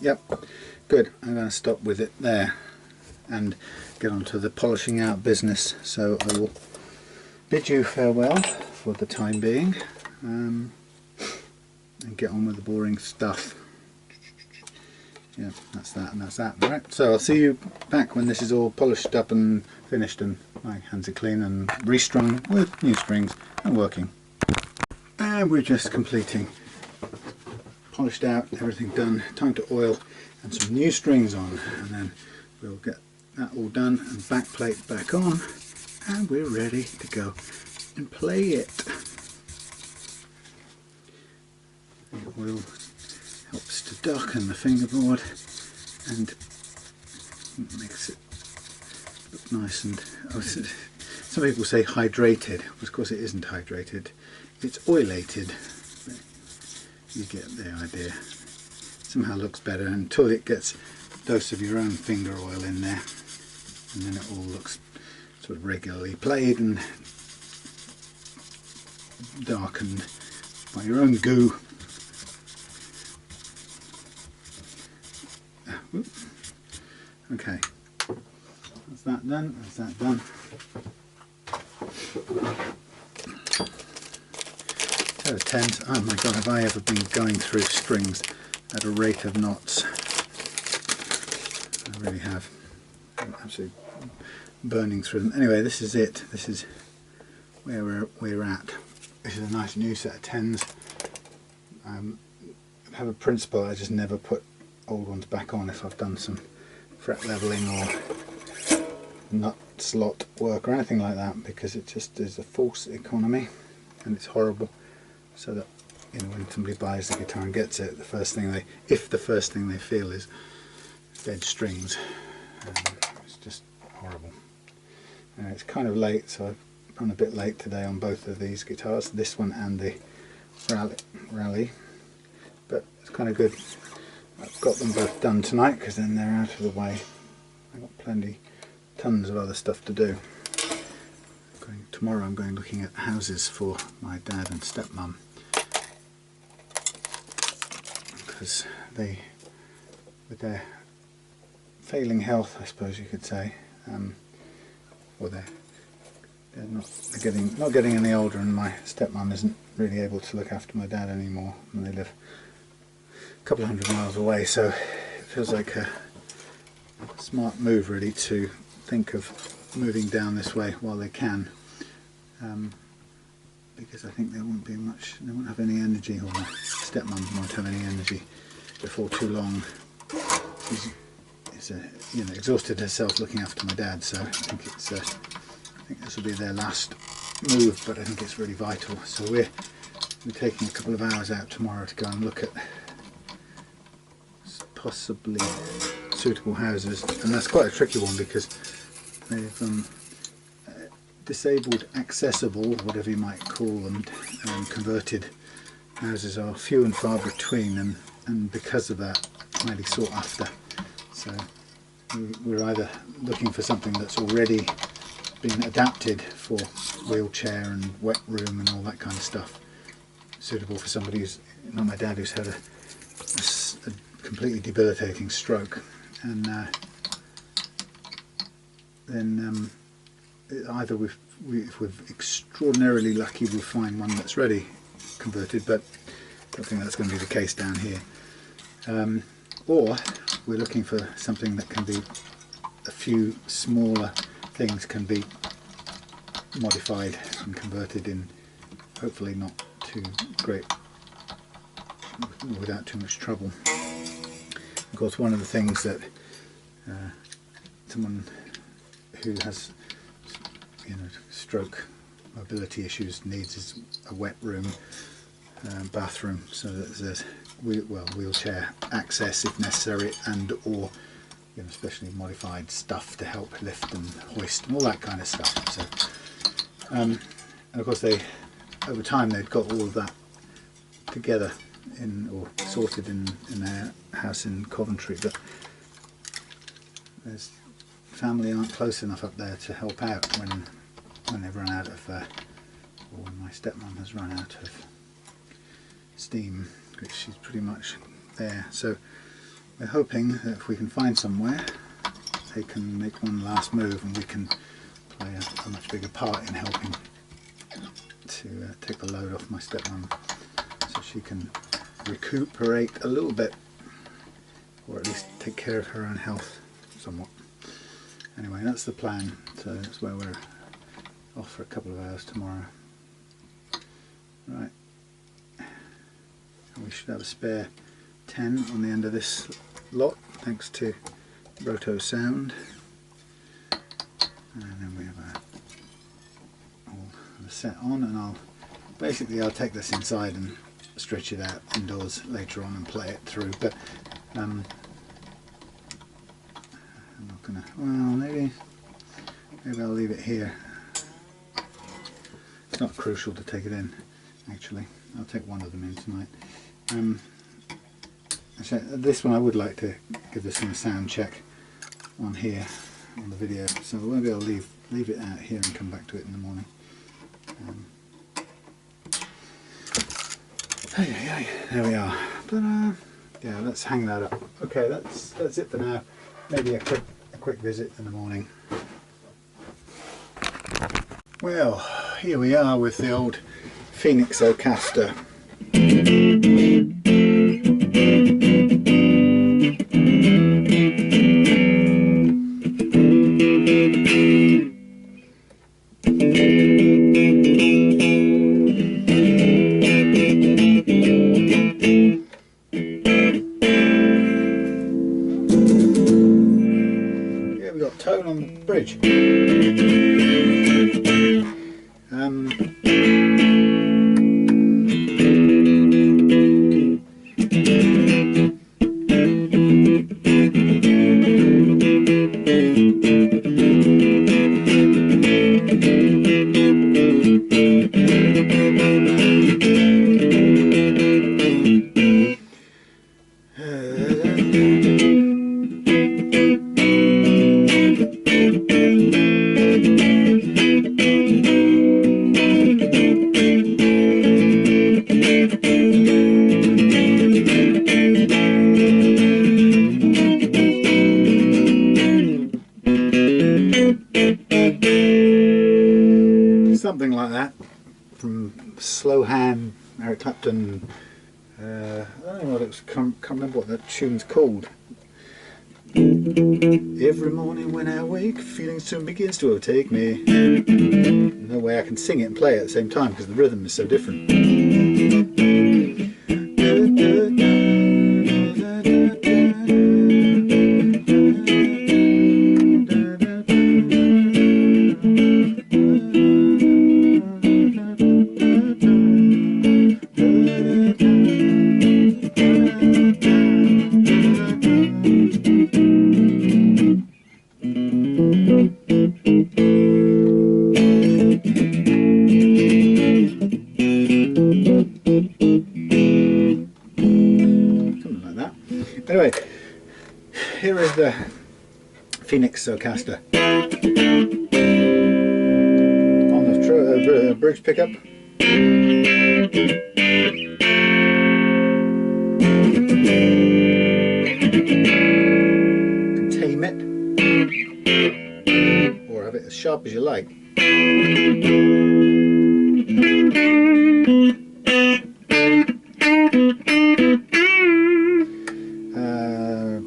Yep, good. I'm going to stop with it there and get on to the polishing out business. So I will bid you farewell for the time being, and get on with the boring stuff. Yeah, that's that and that's that. Right, so I'll see you back when this is all polished up and finished and my hands are clean and restrung with new springs and working. And we're just completing. Polished out, everything done, time to oil and some new strings on, and then we'll get that all done and back plate back on, and we're ready to go and play it. The oil helps to darken the fingerboard and makes it look nice and, some people say hydrated, but of course it isn't hydrated, it's oilated. You get the idea. Somehow looks better until it gets a dose of your own finger oil in there, and then it all looks sort of regularly played and darkened by your own goo. Okay, that's that done. That's that done. 10 out of 10. Oh my god, have I ever been going through strings at a rate of knots. I really have. I'm absolutely burning through them. Anyway, this is it. This is where we're at. This is a nice new set of 10s. I have a principle, I just never put old ones back on if I've done some fret leveling or nut slot work or anything like that, because it just is a false economy and it's horrible. So that, you know, when somebody buys the guitar and gets it, the first thing if the first thing they feel is dead strings, it's just horrible. It's kind of late, so I've run a bit late today on both of these guitars, this one and the Rally, but it's kind of good. I've got them both done tonight because then they're out of the way. I've got tons of other stuff to do. Tomorrow I'm going looking at houses for my dad and stepmum, because they, with their failing health, I suppose you could say, or they're not getting any older, and my stepmum isn't really able to look after my dad anymore, and they live a couple of 100 miles away, so it feels like a smart move really to think of moving down this way while they can, because I think there won't be much, they won't have any energy, or my stepmum won't have any energy before too long. She's exhausted herself looking after my dad, so I think this will be their last move, but I think it's really vital. So we're taking a couple of hours out tomorrow to go and look at possibly suitable houses, and that's quite a tricky one because they've disabled, accessible, whatever you might call them, converted houses are few and far between, and because of that, highly sought after. So we're either looking for something that's already been adapted for wheelchair and wet room and all that kind of stuff, suitable for somebody who's, not my dad, who's had a completely debilitating stroke, and then either if we're extraordinarily lucky, we'll find one that's ready converted, but I don't think that's going to be the case down here. Or we're looking for something that can be, a few smaller things can be modified and converted in, hopefully not too great, without too much trouble. Of course, one of the things that someone who has, stroke mobility issues needs is a wet room, bathroom, so that there's wheelchair access if necessary, and or especially modified stuff to help lift and hoist and all that kind of stuff. So and of course over time they've got all of that together or sorted in their house in Coventry, but there's family aren't close enough up there to help out when they've run out of, or when my stepmom has run out of steam, which she's pretty much there. So we're hoping that if we can find somewhere, they can make one last move and we can play a much bigger part in helping to take the load off my stepmom, so she can recuperate a little bit, or at least take care of her own health somewhat. Anyway, that's the plan. So that's where we're off for a couple of hours tomorrow. Right, and we should have a spare 10 on the end of this lot, thanks to Roto Sound. And then we have all the set on, and I'll take this inside and stretch it out indoors later on and play it through. But I'm not gonna. Well, maybe I'll leave it here. It's not crucial to take it in, actually. I'll take one of them in tonight. Actually, this one I would like to give this one a sound check on here on the video, so maybe I'll leave it out here and come back to it in the morning. There we are. But yeah, let's hang that up. Okay, that's it for now. Maybe a quick visit in the morning. Well, here we are with the old Phoenix Ocaster. Yeah, we got tone on the bridge. Something like that from Slow Hand, Eric Clapton. I don't know what it was, can't remember what that tune's called. Every morning when I wake, feeling soon begins to overtake me. No way I can sing it and play it at the same time because the rhythm is so different. Phoenix caster. On the bridge pickup. Can tame it, or have it as sharp as you like.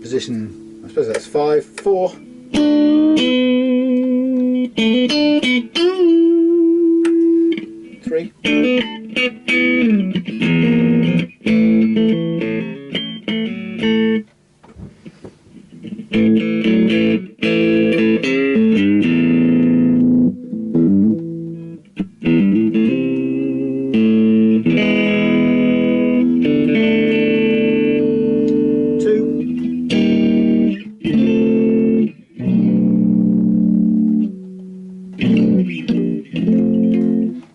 Position, I suppose that's 5, 4. 3.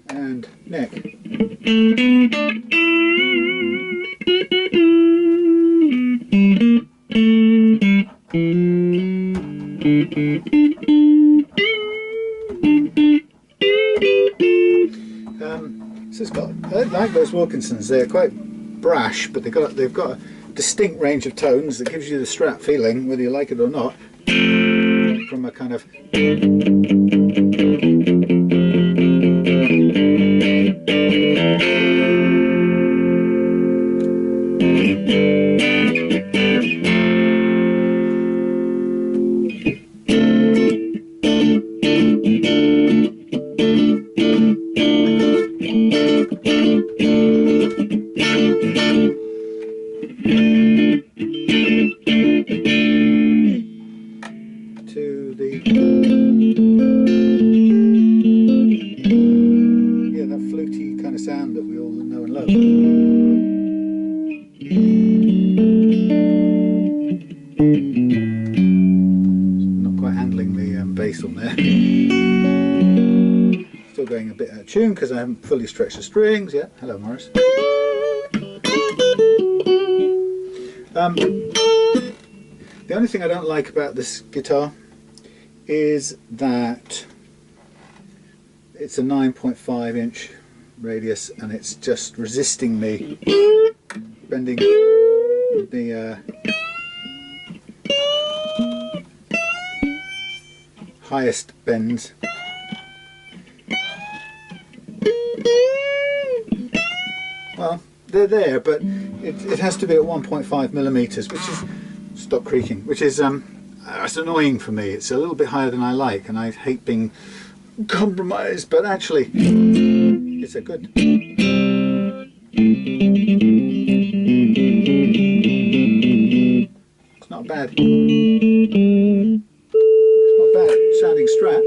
And neck. This has got, I like those Wilkinsons. They're quite brash, but they've got a distinct range of tones that gives you the Strat feeling, whether you like it or not, from a kind of to the, yeah, that fluty kind of sound that we all know and love. Not quite handling the bass on there. Still going a bit out of tune because I haven't fully stretched the strings. Yeah, hello Morris. The only thing I don't like about this guitar is that it's a 9.5 inch radius and it's just resisting me bending the highest bends. Well, they're there, but it has to be at 1.5 millimeters, which is stop creaking, which is it's annoying for me. It's a little bit higher than I like, and I hate being compromised. But actually, it's a good. It's not bad. It's not bad sounding Strat.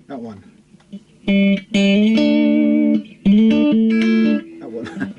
That one. That one.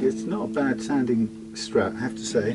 It's not a bad sounding Strat, I have to say.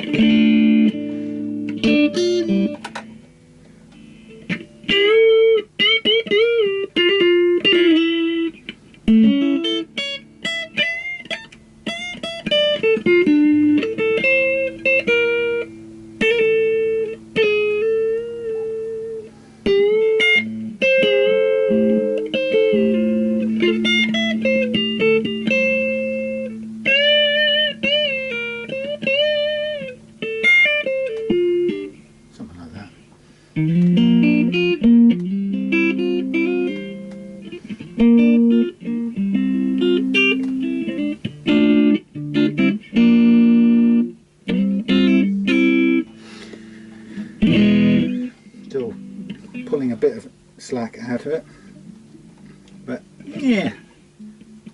out of it. But yeah,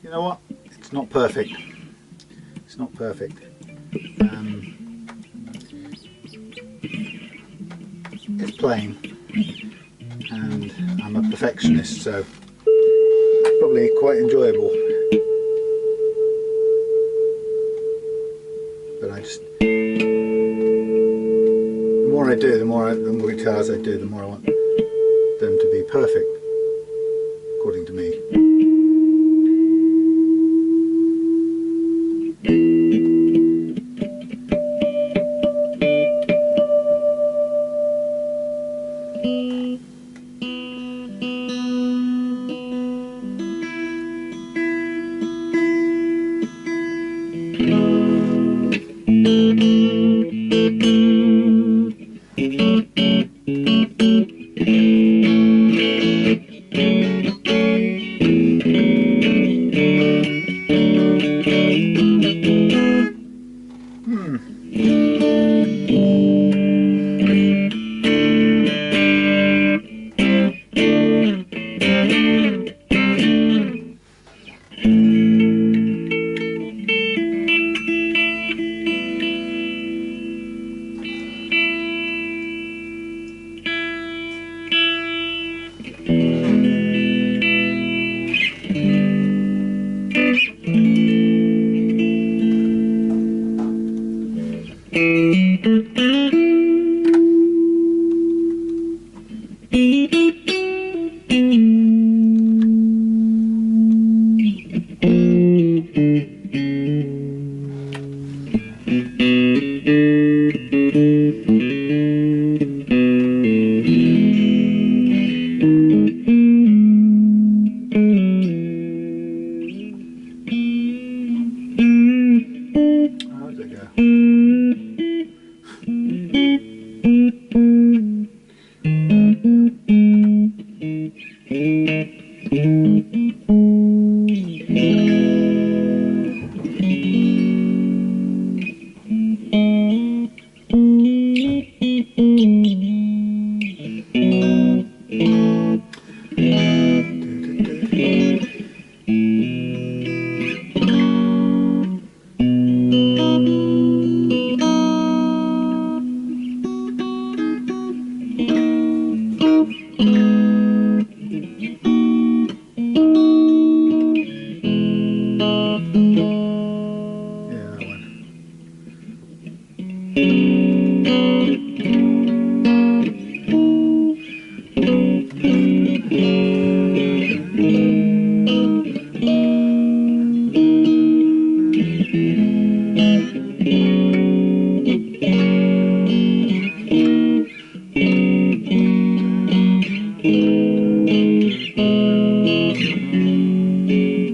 you know what? It's not perfect. It's not perfect. It's plain, and I'm a perfectionist, so it's probably quite enjoyable. But I just, the more I do, the more guitars I do, the more I want them to be perfect, according to me.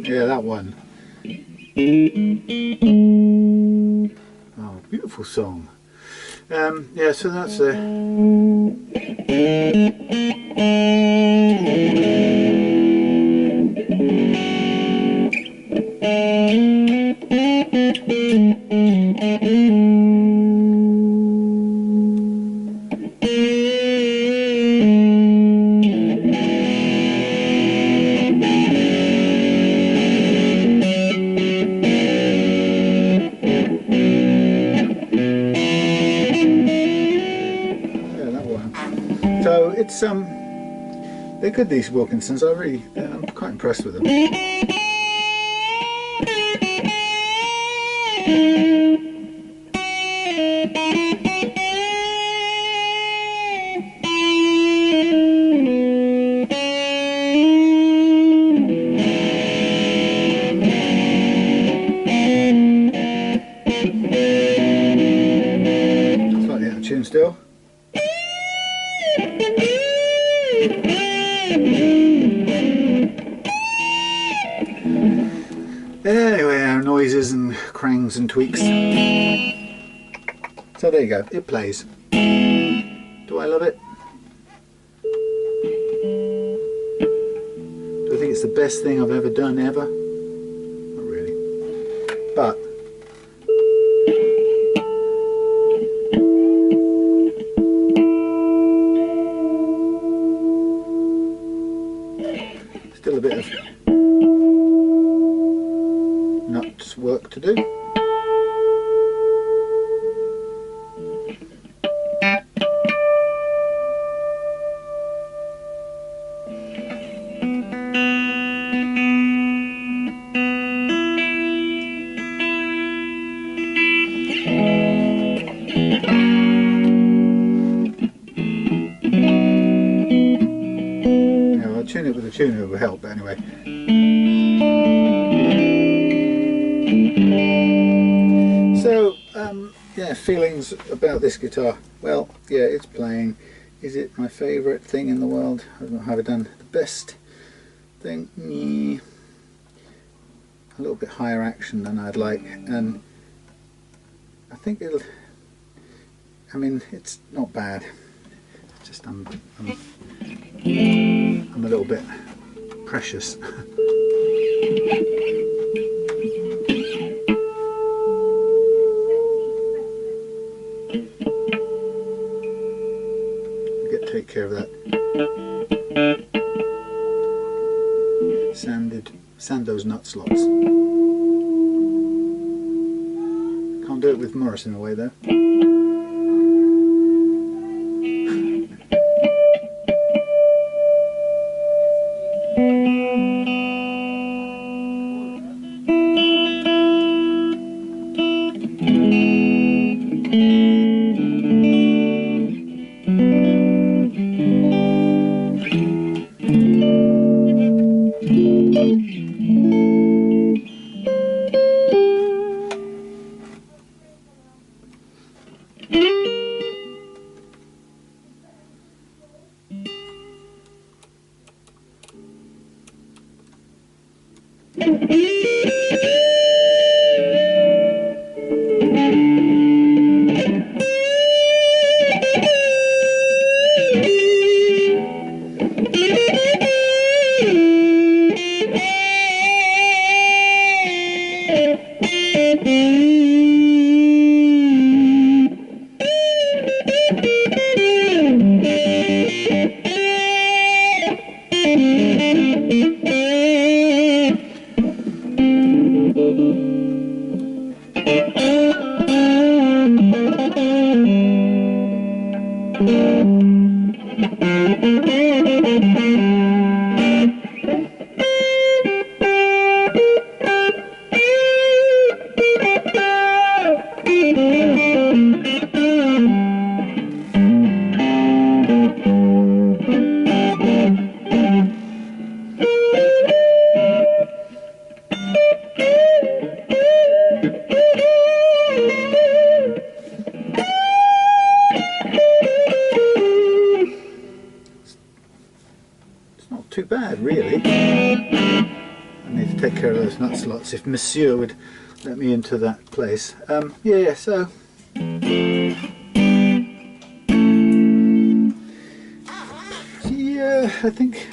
Yeah, that one. Oh, beautiful song. Yeah, so that's it. So it's they're good, these Wilkinsons. I'm quite impressed with them. Slightly out of tune still. Anyway, noises and crangs and tweaks. So there you go, it plays. Do I love it? Do I think it's the best thing I've ever done ever? Not really. But work to do. Tune it with a tuner will help, but anyway. So, yeah, feelings about this guitar. Well, yeah, it's playing. Is it my favourite thing in the world? Have I done the best thing? Yeah. A little bit higher action than I'd like, and I think it'll. I mean, it's not bad. It's just I'm a little bit precious. Take care of that. Sand those nut slots. Can't do it with Morris in a way though. Too bad, really. I need to take care of those nut slots if Monsieur would let me into that place. Yeah, so yeah, I think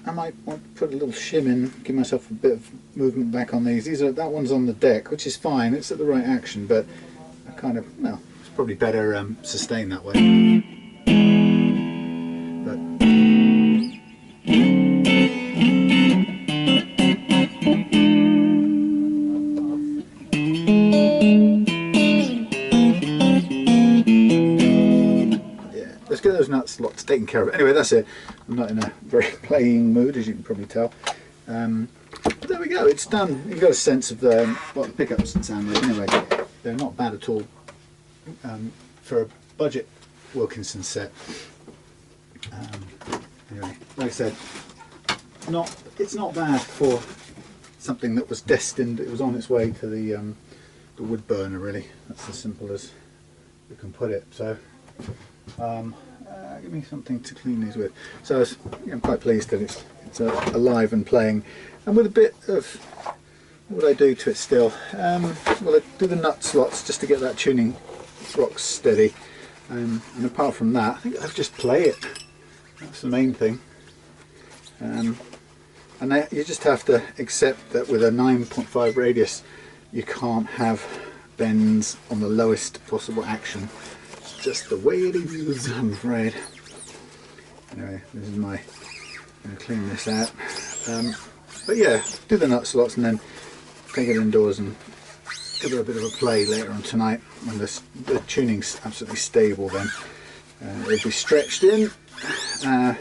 I might want to put a little shim in, give myself a bit of movement back on these. That one's on the deck, which is fine. It's at the right action, but I kind of, well, it's probably better sustained that way. Get those nut slots taken care of. Anyway, that's it. I'm not in a very playing mood, as you can probably tell. But there we go, it's done. You've got a sense of what the pickups sound like. Anyway, they're not bad at all for a budget Wilkinson set. Anyway, like I said, it's not bad for something that was destined. It was on its way to the wood burner, really. That's as simple as you can put it. So. Give me something to clean these with. So I'm quite pleased that it's alive and playing, and with a bit of what I do to it still. Well, I do the nut slots just to get that tuning rock steady, and apart from that, I think I just play it. That's the main thing. And you just have to accept that with a 9.5 radius, you can't have bends on the lowest possible action. Just the way it is, I'm afraid. Anyway, this is my. I'm going to clean this out. But yeah, do the nut slots and then take it indoors and give it a bit of a play later on tonight when the tuning's absolutely stable. Then it'll be stretched in, and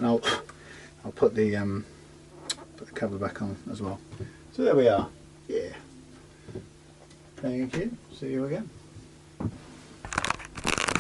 I'll put the cover back on as well. So there we are. Yeah. Thank you. See you again.